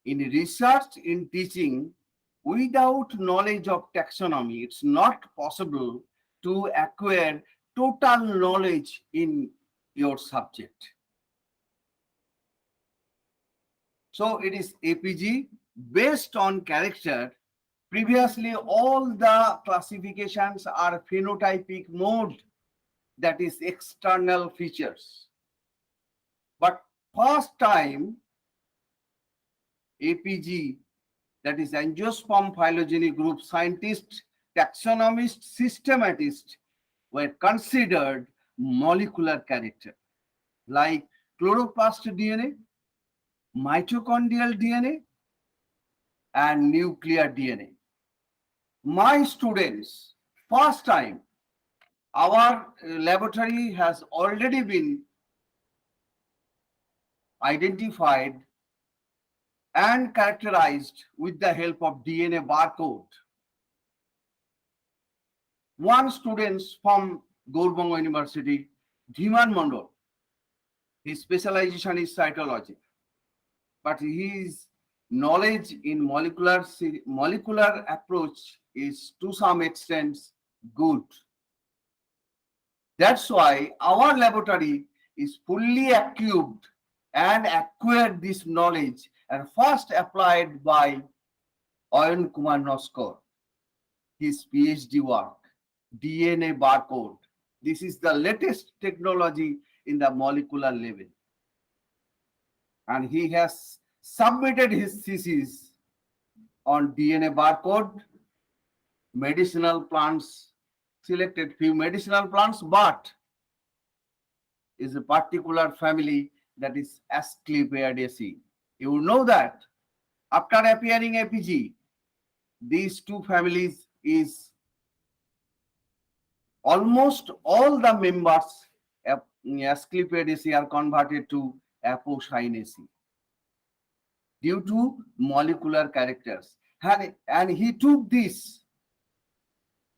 in research, in teaching, without knowledge of taxonomy. It's not possible to acquire total knowledge in your subject. So it is APG based on character. Previously, all the classifications are phenotypic mode, that is external features. But first time, APG, that is angiosperm phylogeny group scientists, taxonomists, systematists were considered molecular character like chloroplast DNA, mitochondrial DNA, and nuclear DNA. My students, first time, our laboratory has already been identified and characterized with the help of DNA barcode. One student from Gourbanga University, Dhiman Mondol, his specialization is cytology, but his knowledge in molecular approach is to some extent good. That's why our laboratory is fully equipped and acquired this knowledge and first applied by Ayan Kumar Noskar, his PhD work, DNA barcode. This is the latest technology in the molecular level. And he has submitted his thesis on DNA barcode, medicinal plants, selected few medicinal plants, but is a particular family that is Asclepiadaceae. You know that after appearing APG, these two families is almost all the members of Asclepiadaceae are converted to Apocynaceae due to molecular characters. And he took this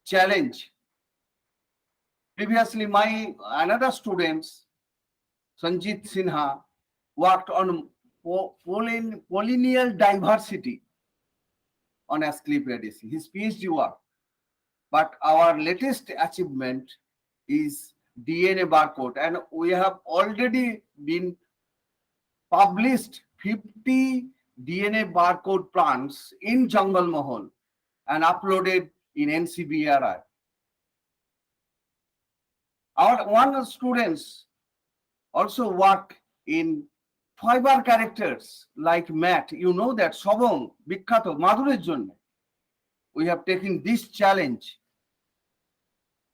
challenge. Previously, my another students, Sanjit Sinha, worked on pollineal diversity on Asclepiadaceae, his PhD work. But our latest achievement is DNA barcode, and we have already been published 50 DNA barcode plants in Jungle Mahal and uploaded in NCBRI. Our one students also work in fiber characters like mat. You know that Sobong, Bikhato, Madurer Jonne. We have taken this challenge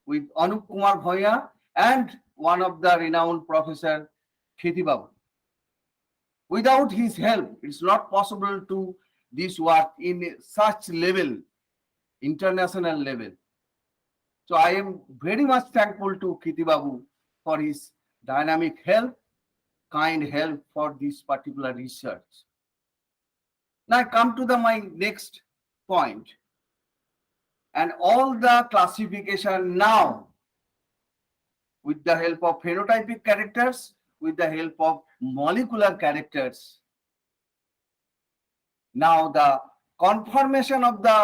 with Anup Kumar Bhoya and one of the renowned professor, Kheti Babu. Without his help, it's not possible to this work in such level, international level. So I am very much thankful to Kheti Babu for his dynamic help, kind help for this particular research. Now I come to my next point. And all the classification now, with the help of phenotypic characters, with the help of molecular characters. Now the conformation of the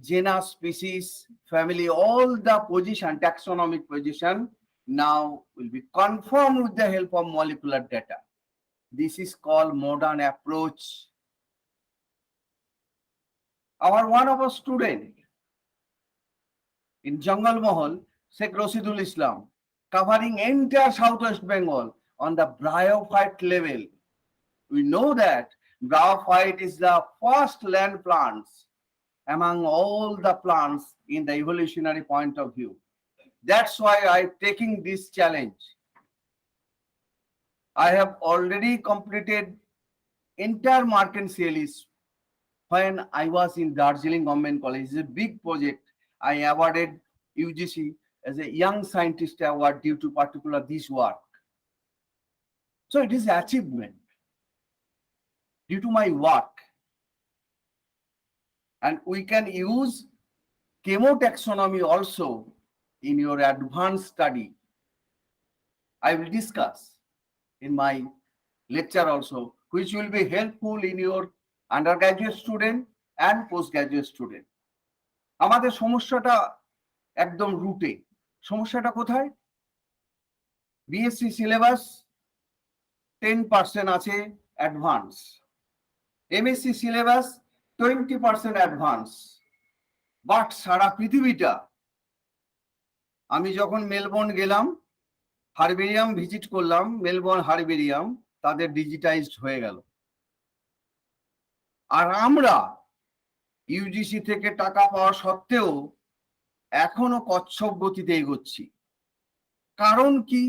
genus, species, family, all the position, taxonomic position now will be confirmed with the help of molecular data. This is called modern approach. One of our student in Jungle Mahal, Sheikh Rasidul Islam, covering entire Southwest Bengal on the bryophyte level. We know that bryophyte is the first land plants among all the plants in the evolutionary point of view. That's why I'm taking this challenge. I have already completed entire Marken series when I was in Darjeeling Government College. It's a big project. I awarded UGC as a young scientist award due to particular this work. So it is achievement due to my work. And we can use chemotaxonomy also in your advanced study. I will discuss in my lecture also, which will be helpful in your undergraduate student and postgraduate student. আমাদের সমস্যাটা একদম রুটে। সমস্যাটা কোথায়? BSc syllabus 10% আছে advance, MSc syllabus 20% advance, but সারা পৃথিবীটা, আমি যখন মেলবোর্ন গেলাম, হারবেরিয়াম ভিজিট করলাম, মেলবোর্ন হারবেরিয়াম তাদের ডিজিটাইজড হয়ে গেল। আর আমরা ইউজিসি থেকে টাকা পাওয়া সত্ত্বেও এখনো কচ্ছপ গতিতে এগোচ্ছি। কারণ কি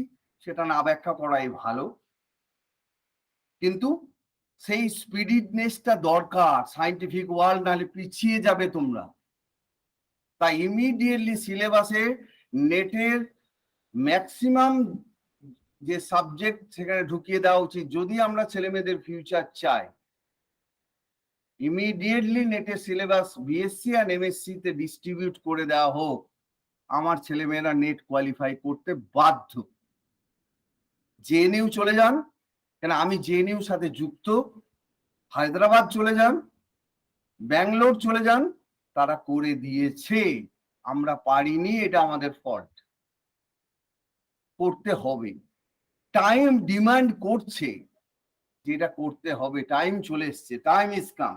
সেটা না ব্যাখ্যা করাই ভালো, কিন্তু সেই স্পিডিডনেসটা দরকার। সায়েন্টিফিক ওয়ার্ল্ড নাহলে পিছিয়ে যাবে তোমরা। তাই ইমিডিয়েটলি সিলেবাসে নেটের ম্যাক্সিমাম যে সাবজেক্ট সেখানে ঢুকিয়ে দেওয়া উচিত, যদি আমরা ছেলেমেয়েদের ফিউচার চাই। ইমিডিয়েটলি নেটের সিলেবাস বিএসসি আর এমএসসি তে ডিস্ট্রিবিউট করে দেওয়া হোক। আমার ছেলেমেয়েরা নেট কোয়ালিফাই করতে বাধ্য। জেএনইউ চলে যান, কেন আমি জেএনইউ সাথে যুক্ত। হায়দ্রাবাদ চলে যান, ব্যাঙ্গালোর চলে যান, তারা করে দিয়েছে। আমরা পারিনি, এটা আমাদের ফল্ট। করতে হবে, টাইম ডিমান্ড করছে, যেটা করতে হবে। টাইম চলে এসছে, টাইম ইজ কাম।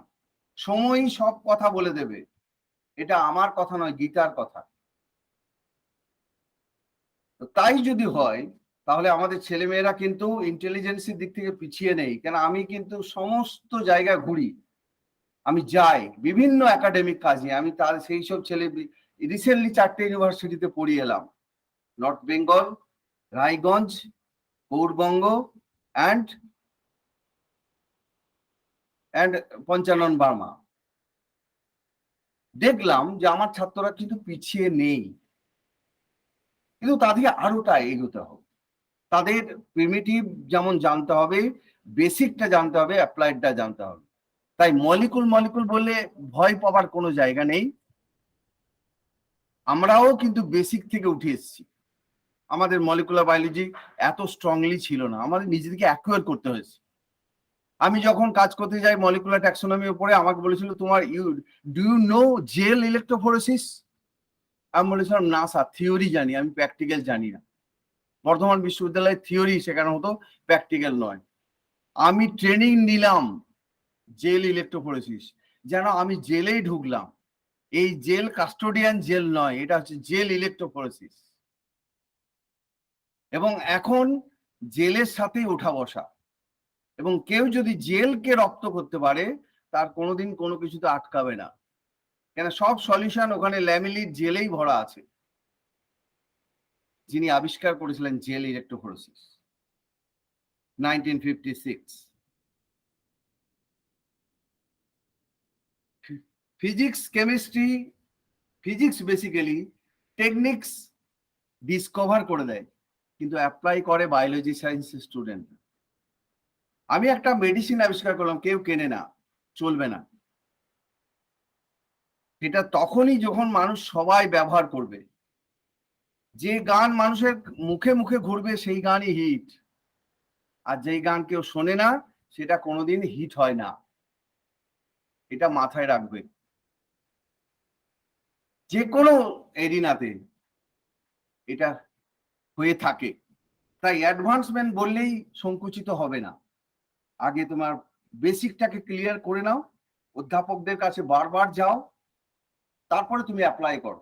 সময়ই সব কথা বলে দেবে, এটা আমার কথা নয়, গীতার কথা। তাই যদি হয় তাহলে আমাদের ছেলেমেয়েরা কিন্তু ইন্টেলিজেন্সের দিক থেকে পিছিয়ে নেই। কেন আমি কিন্তু সমস্ত জায়গায় ঘুরি, আমি যাই বিভিন্ন একাডেমিক কাজে। আমি তার সেই সব ছেলে রিসেন্টলি 4টে ইউনিভার্সিটিতে পড়িয়ে এলাম, north Bengal, Raiganj, Gour Banga and Panchanan Burma. দেখলাম যে আমার ছাত্ররা কিন্তু পিছিয়ে নেই, কিন্তু তাদের আরোটা এগোতে হবে। তাদের প্রিমিটিভ যেমন জানতে হবে, বেসিকটা জানতে হবে, অ্যাপ্লাইডটা জানতে হবে। তাই মলিকুল বললে ভয় পাবার কোনো জায়গা নেই। আমরাও কিন্তু বেসিক থেকে উঠে এসেছি। আমাদের মলিকুলার বায়োলজি এত স্ট্রংলি ছিল না, আমাদের নিজেদেরকে অ্যাকুয়ার করতে হয়েছে। আমি যখন কাজ করতে যাই মলিকুলার ট্যাক্সোনমির উপরে, আমাকে বলেছিল তোমার do you know gel electrophoresis? আমি বলেছিলাম না স্যার, থিওরি জানি, আমি প্র্যাকটিক্যাল জানি না। বর্ধমান বিশ্ববিদ্যালয়ে থিওরি শেখানো হতো, প্র্যাকটিক্যাল নয়। আমি ট্রেনিং নিলাম জেল ইলেকট্রোফোরেসিস, যেন আমি জেলেই ঢুকলাম। এই জেল কাস্টোডিয়ান জেল নয়, এটা হচ্ছে জেল ইলেকট্রোফোরেসিস। এবং এখন জেলের সাথেই ওঠা বসা। এবং কেউ যদি জেলকে রপ্ত করতে পারে, তার কোনোদিন কোনো কিছুতে আটকাবে না, কেন সব সলিউশন ওখানে ল্যামিলির জেলেই ভরা আছে, যিনি আবিষ্কার করেছিলেন jail electrophoresis 1956। Physics, chemistry, physics basically techniques discover করে দেয়, কিন্তু অ্যাপ্লাই করে বায়োলজি সায়েন্সের স্টুডেন্ট। আমি একটা মেডিসিন আবিষ্কার করলাম, কেউ কেনে না, চলবে না। এটা তখনই যখন মানুষ সবাই ব্যবহার করবে। যে গান মানুষের মুখে মুখে ঘুরবে সেই গানই হিট। আর যেই গান কেউ শোনে না সেটা কোনোদিন হিট হয় না, এটা মাথায় রাখবে। যে কোনো এরিনাতে এটা হয়ে থাকে, তাই অ্যাডভান্সমেন্ট বললেই সংকুচিত হবে না। আগে তোমার বেসিকটাকে ক্লিয়ার করে নাও, অধ্যাপকদের কাছে বারবার যাও, তারপরে তুমি অ্যাপ্লাই করো।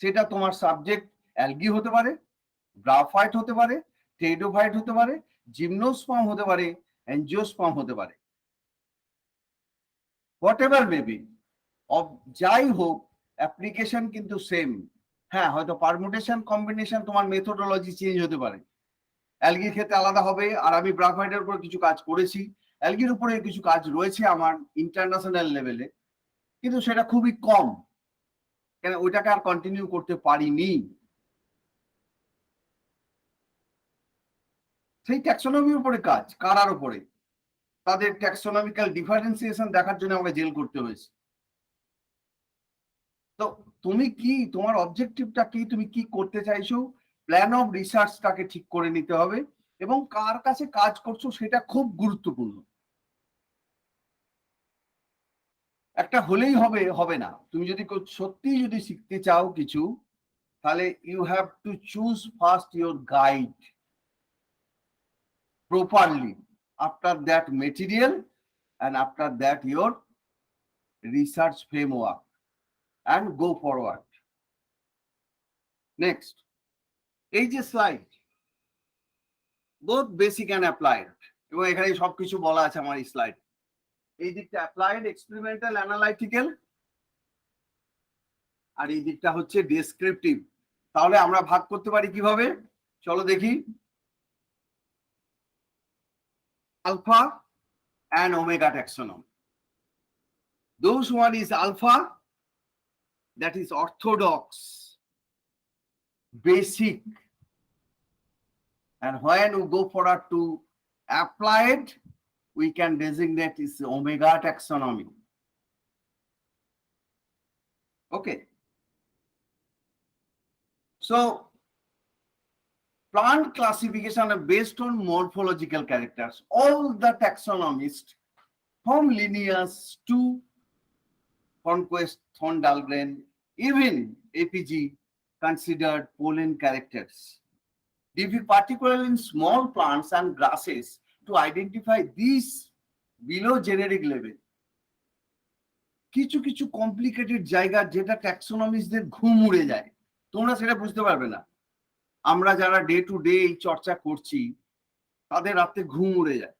সেটা তোমার সাবজেক্ট অ্যালগি হতে পারে, গ্রাফাইট হতে পারে, টেডোফাইট হতে পারে, জিমনোস্পার্ম হতে পারে, অ্যাঞ্জিওস্পার্ম হতে পারে, হোয়াট এভার মেবি। যাই হোক, অ্যাপ্লিকেশন কিন্তু সেম। হ্যাঁ, হয়তো পারমুটেশন কম্বিনেশন তোমার মেথোডোলজি চেঞ্জ হতে পারে, অ্যালগির ক্ষেত্রে আলাদা হবে। আর আমি গ্রাফাইটের উপরে কিছু কাজ করেছি, অ্যালগির উপরে কিছু কাজ রয়েছে আমার ইন্টারন্যাশনাল লেভেলে, কিন্তু সেটা খুবই কম, কেন ওইটাকে আর কন্টিনিউ করতে পারিনি। সেই ট্যাক্সোনমির উপরে কাজ কারার উপরে, তাদের ট্যাক্সোনমিক্যাল ডিফারেন্সিয়েশন দেখার জন্য আমাকে জেল করতে হয়েছে। তো তুমি কি, তোমার অবজেক্টিভটা কি, তুমি কি করতে চাইছো, প্ল্যান অফ রিসার্চটাকে ঠিক করে নিতে হবে, এবং কার কাছে কাজ করছো সেটা খুব গুরুত্বপূর্ণ। একটা হলেই হবে হবে না, তুমি যদি সত্যি যদি শিখতে চাও কিছু, তাহলে you have to choose first your guide properly, after that material, and after that your research framework, and go forward. Next, এই যে slide, both basic and applied, এবং এখানে সবকিছু বলা আছে আমার এই স্লাইড। এই দিকটা অ্যাপ্লাইড, এক্সপেরিমেন্টাল, অ্যানালাইটিক্যাল, আর এই দিকটা হচ্ছে ডেসক্রিপটিভ। তাহলে আমরা ভাগ করতে পারি কিভাবে, চলো দেখি। Alpha and omega taxonomy. Those one is alpha, that is orthodox, basic, and when we go forward to applied, we can designate is omega taxonomy. Okay. So plant classification are based on morphological characters. All the taxonomists from Linnaeus to Conquest, Thorndalgren, even APG considered pollen characters, particularly in small plants and grasses, to identify these below generic level. কিছু কিছু complicated জায়গা যেটা ট্যাক্সোনমিস্টদের ঘুম উড়ে যায়, তোমরা সেটা বুঝতে পারবে না। আমরা যারা ডে টু ডে এই চর্চা করছি তাদের রাতে ঘুম উড়ে যায়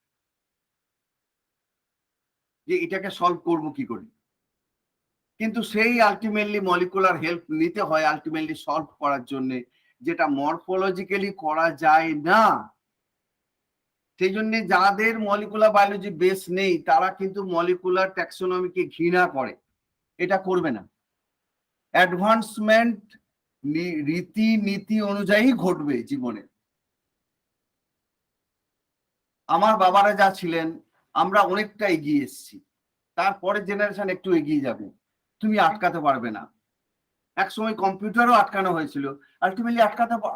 যে এটাকে সলভ করব কি করে, কিন্তু সেই আলটিমেটলি মলিকুলার হেল্প নিতে হয় আলটিমেটলি সলভ করার জন্য, যেটা মরফোলজিক্যালি করা যায় না। সেই জন্য যাদের মলিকুলার বায়োলজি বেস নেই তারা কিন্তু মলিকুলার ট্যাক্সোনমিকে ঘৃণা করে, এটা করবে না। অ্যাডভান্সমেন্ট রীতি নীতি অনুযায়ী ঘটবে জীবনে। আমার বাবারা যা ছিলেন, আমরা অনেকটা এগিয়ে এসেছি, তারপরের জেনারেশন একটু এগিয়ে যাবে, তুমি আটকাতে পারবে না। এক সময় কম্পিউটারও আটকানো হয়েছিল, আলটিমেটলি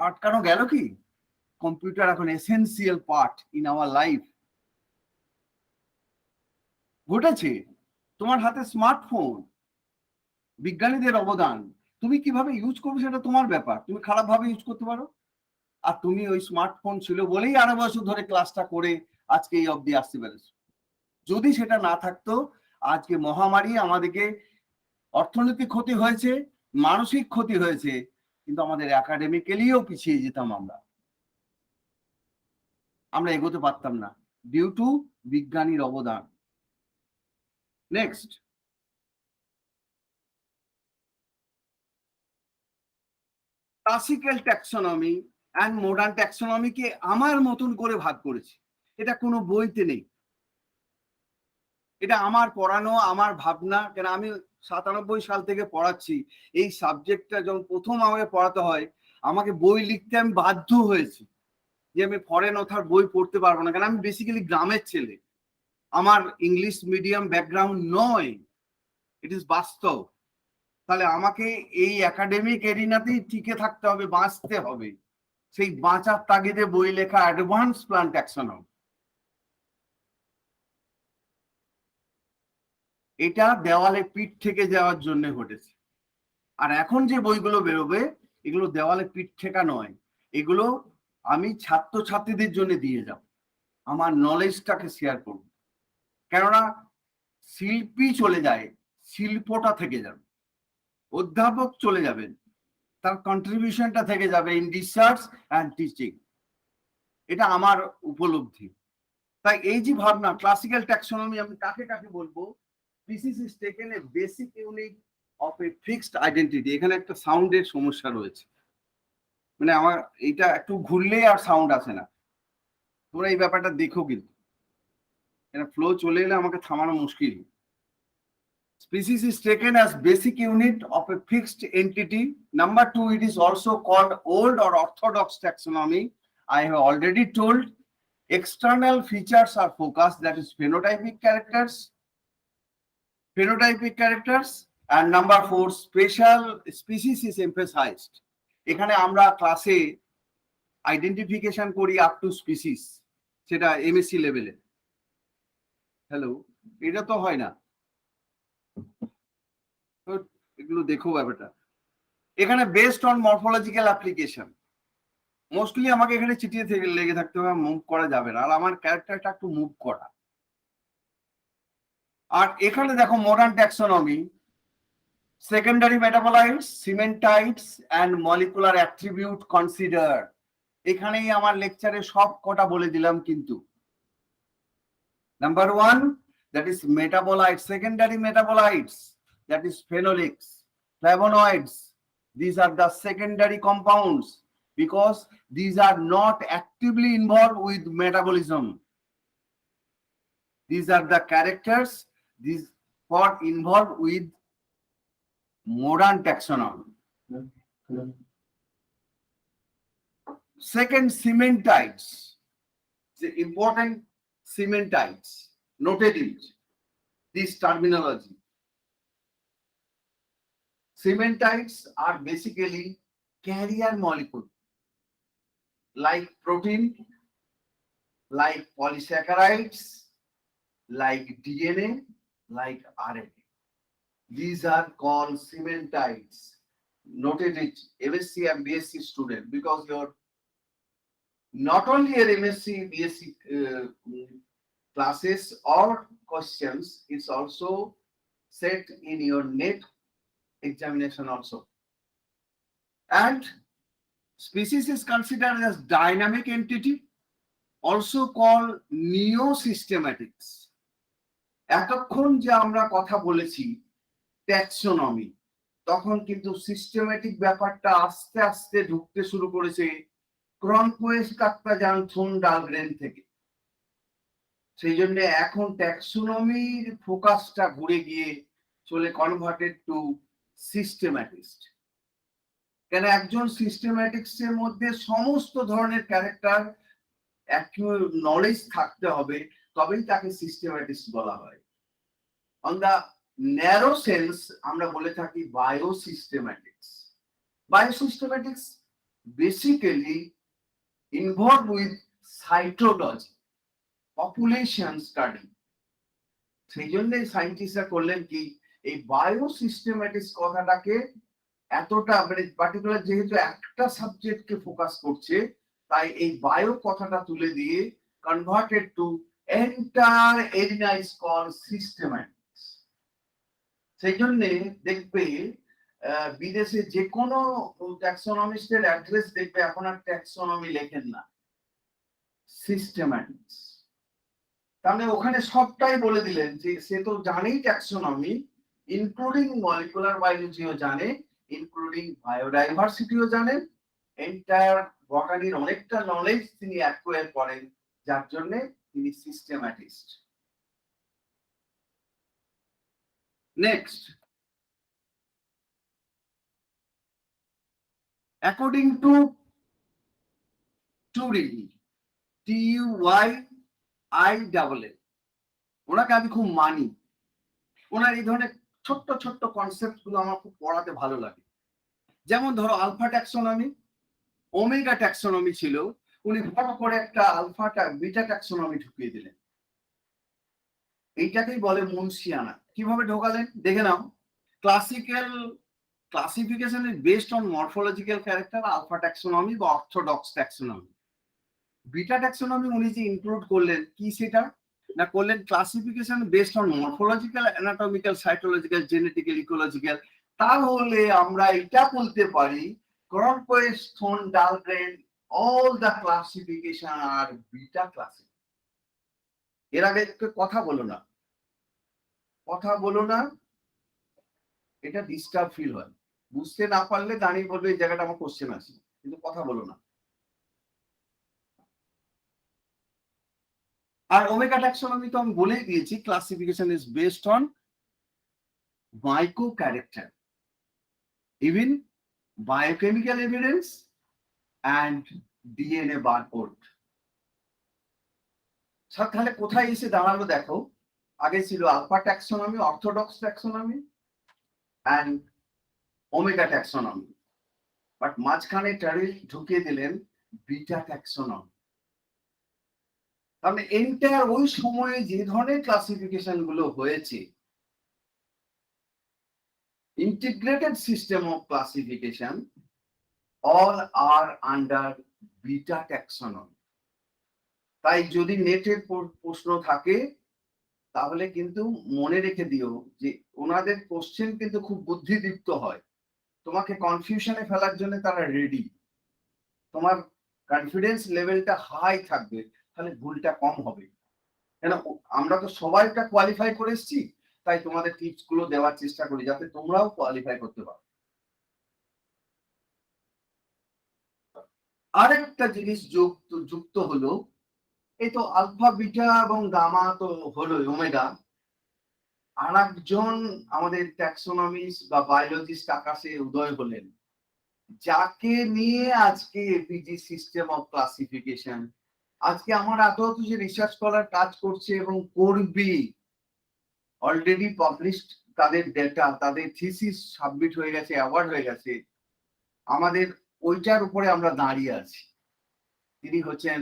আটকানো গেল কি, কম্পিউটার এখন essential part in our life. ঘটেছে, তোমার হাতে স্মার্টফোন, বিজ্ঞানীদের অবদান, তুমি কিভাবে ইউজ করবে সেটা তোমার ব্যাপার, তুমি খারাপ ভাবে ইউজ করতে পারো। আর তুমি ওই স্মার্টফোন ছিল বলেই 8 বছর ধরে ক্লাসটা করে আজকে এই অবধি আসতে পেরেছো। যদি সেটা না থাকতো আজকে মহামারী আমাদেরকে, অর্থনৈতিক ক্ষতি হয়েছে, মানসিক ক্ষতি হয়েছে, কিন্তু আমাদের একাডেমিক্যালিও পিছিয়ে যেতাম, আমরা এগোতে পারতাম না ডিউ টু বিজ্ঞানীর অবদান। Next, classical taxonomy and modern ট্যাক্সোনমিকে আমার মতন করে ভাগ করেছি, এটা কোনো বইতে নেই, এটা আমার পড়ানো, আমার ভাবনা। কেন আমি 97 সাল থেকে পড়াচ্ছি এই সাবজেক্টটা, যখন প্রথম আমাকে পড়াতে হয় আমাকে বই লিখতে আমি বাধ্য হয়েছি যে আমি ফরেন অথার বই পড়তে পারবো না, কারণ আমি বেসিক্যালি গ্রামের ছেলে, আমার ইংলিশ মিডিয়াম ব্যাকগ্রাউন্ড নয়, ইট ইজ বাস্তব। তাহলে আমাকে এই একাডেমিক এরিনাতেই টিকে থাকতে হবে, বাঁচতে হবে, সেই বাঁচার তাগিদে বই লেখা অ্যাডভান্স প্লান্ট ট্যাক্সোনমি। এটা দেওয়ালে পিঠ থেকে যাওয়ার জন্য ঘটেছে। আর এখন যে বইগুলো বেরোবে এগুলো দেওয়ালে পিঠ ঠেকা নয়, এগুলো আমি ছাত্রছাত্রীদের জন্য দিয়ে যাব, আমার নলেজটাকে শেয়ার করব। কেননা শিল্পী চলে যায়, শিল্পটা থেকে যাবে, অধ্যাপক চলে যাবেন, তার কন্ট্রিবিউশনটা থেকে যাবে ইন রিসার্চ অ্যান্ড টিচিং। এটা আমার উপলব্ধি। তাই এই যে ভাবনা ক্লাসিক্যাল ট্যাক্সোনমি আমি কাকে কাকে বলবো, species is taken A basic unit of A fixed identity. এখানে একটা সাউন্ডের সমস্যা রয়েছে, মানে আমার এটা একটু ঘুরলে আর সাউন্ড আসে না, তোমরা এই ব্যাপারটা দেখো, কিন্তু এটা ফ্লো চলে এলে আমাকে থামানো মুশকিল। Species is taken as basic unit of a fixed entity. Number two, it is also called old or orthodox taxonomy. I have already told external features are focused, that is phenotypic characters. And number four, special species is emphasized. এখানে আমরা ক্লাসে identification করি up to species, সেটা MSc লেভেলে। Hello, এটা তো হয় না, এগুলো দেখো ব্যাপারটা। এখানে based on morphological application, mostly আমাকে এখানে চিটিয়ে থেকে লেগে থাকতে হবে, মুভ করা যাবে না, আর আমার ক্যারেক্টারটা একটু মুভ করা। আর এখানে দেখো modern taxonomy, secondary metabolites, semantides and molecular attribute consider. এখানেই আমার লেকচারে সব কটা বলে দিলাম। কিন্তু number one, that is metabolites, secondary metabolites, that is phenolics, flavonoids. These are the secondary compounds because these are not actively involved with metabolism. These are the characters these for involved with modern taxonomy. Second, cementitides, the important cementitides, noted it, this terminology. Cementitides are basically carrier molecule like protein, like polysaccharides, like DNA, like RNA. These are called cementitides. Noted it, MSc and BSc student, because you're not only your MSc, BSc classes or questions, it's also set in your NET examination also. And species is considered as dynamic entity, also called neo-systematics. এতক্ষণ যে আমরা কথা বলেছি taxonomy, তখন কিন্তু systematic ব্যাপারটা আস্তে আস্তে ঢুকতে শুরু করেছে ক্রনকোয়েস কাত্তাজান থুন ডালগ্রেন থেকে। সেই জন্য এখন ট্যাক্সোনমির ফোকাসটা ঘুরে গিয়ে চলে কনভার্টেড টু সিস্টেম্যাটিস্ট। কেন একজন সিস্টেম্যাটিক্স এর মধ্যে সমস্ত ধরনের ক্যারেক্টার নলেজ থাকতে হবে, তবেই তাকে সিস্টেম্যাটিস্ট বলা হয়। অন দা ন্যারো সেন্স আমরা বলে থাকি বায়োসিস্টেম্যাটিক্স। বায়োসিস্টেম্যাটিক্স basically involved with cytology, population study. সেই জন্য সায়েন্টিস্টরা করলেন কি, এই বায়োসিস্টেম্যাটিক্স কথাটাকে এতটা মানে পার্টিকুলার, যেহেতু একটা সাবজেক্টকে ফোকাস করছে, তাই এই বায়ো কথাটা তুলে দিয়ে converted to entire area is called systematics. সেই জন্য দেখবে বিদেশে যে কোনো ট্যাক্সোনমিস্টের অ্যাড্রেস দেখবে এখন আর ট্যাক্সোনমি লেখেন না, সিস্টেম্যাটিক্স। তাহলে ওখানে সবটাই বলে দিলেন যে সে তো জানেই ট্যাক্সোনমি, ইনক্লুডিং মলিকুলার বায়োলজিও জানে, ইনক্লুডিং বায়োডাইভার্সিটিও জানেন, এন্টায়ার বটানির অনেকটা নলেজ তিনি অ্যাকোয়ার করেন, যার জন্য তিনি systematist. Next, according to Turing, TUYILL, ওনাকে আমি খুব মানি। ওনার এই ধরনের ছোট্ট ছোট্ট কনসেপ্ট গুলো আমার খুব পড়াতে ভালো লাগে। যেমন ধরো আলফা ট্যাক্সোনমি, ওমেগা ট্যাক্সোনমি ছিল, উনি হঠাৎ করে একটা আলফা বিটা ট্যাক্সোনমি ঢুকিয়ে দিলেন। এইটাকেই বলে মুন্সিয়ানা। কিভাবে ঢোকালেন দেখে নাও। Classical classification is based on morphological character, alpha taxonomy বা orthodox taxonomy. বিটা ট্যাক্সোনমি উনি যে ইনক্লুড করলেন কি সেটা না, করলেন classification based on morphological, anatomical, cytological, genetical, ecological. তাহলে আমরা এটা বলতে পারি Cronquist, Thorne, Dahlgren, all the classification are beta classification. এর আগে কথা বলো না, কথা বলো না, এটা ডিস্টার্ব ফিল হয়। বুঝতে না পারলে দাঁড়িয়ে বলবে এই জায়গাটা আমার কোশ্চেন আছে, কিন্তু কথা বলো না। আর ওমেগা ট্যাক্সোনমি তো আমি বলেই দিয়েছি, classification is based on micro character, even biochemical evidence and DNA barcode. তাহলে কোথায় এসে দাঁড়ালো দেখো, আগে ছিল alpha taxonomy, orthodox taxonomy and omega taxonomy, but মাঝখানে টারিল ঢুকিয়ে দিলেন বিটা ট্যাক্সোনমি। তাহলে এন্টায়ার ওই সময়ে যে ধরনের ক্লাসিফিকেশন গুলো হয়েছে, integrated system of classification, all are under beta taxonomy. তাই যদি নেটের প্রশ্ন থাকে তাহলে কিন্তু মনে রেখে দিও যে ওনাদের কোশ্চেন কিন্তু খুব বুদ্ধিদীপ্ত হয়, তোমাকে কনফিউশনে ফেলার জন্য তারা রেডি। তোমার কনফিডেন্স লেভেলটা হাই থাকবে, তাহলে ভুলটা কম হবে। কেন আমরা তো সবাইটা কোয়ালিফাই করে এসেছি, তাই তোমাদের টিপস গুলো দেওয়ার চেষ্টা করি যাতে তোমরাও কোয়ালিফাই করতে পারো। আরেকটা জিনিস যুক্ত হলো, এই তো আলফা, বিটা এবং গামা তো হলো, ওমেগা। আর একজন আমাদের ট্যাক্সোনমিস্ট বা বায়োলজিস্ট আকাশে উদয় হলেন, যাকে নিয়ে আজকে এপিজি সিস্টেম অফ ক্লাসিফিকেশন, আজকে আমার এত যে রিসার্চ করার কাজ করছে এবং করবি, অলরেডি পাবলিশড তাদের ডেটা, তাদের থিসিস সাবমিট হয়ে গেছে, অ্যাওয়ার্ড হয়ে গেছে, আমাদের ওইটার উপরে আমরা দাঁড়িয়ে আছি। তিনি হচ্ছেন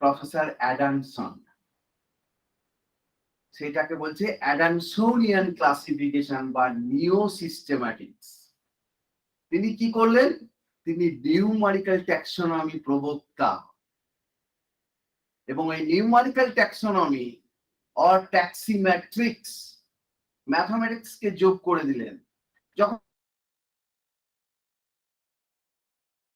প্রফেসর অ্যাডামসন। সেটাকে বলছে অ্যাডামসোনিয়ান ক্লাসিফিকেশন বা নিও সিস্টেম্যাটিক্স। তিনি কি করলেন, তিনি নিউমারিক্যাল ট্যাক্সোনমি প্রবক্তা, এবং এই নিউমারিক্যাল ট্যাক্সোনমি অর ট্যাক্সিমেট্রিক্স, ম্যাথমেটিক্স কে যোগ করে দিলেন। যখন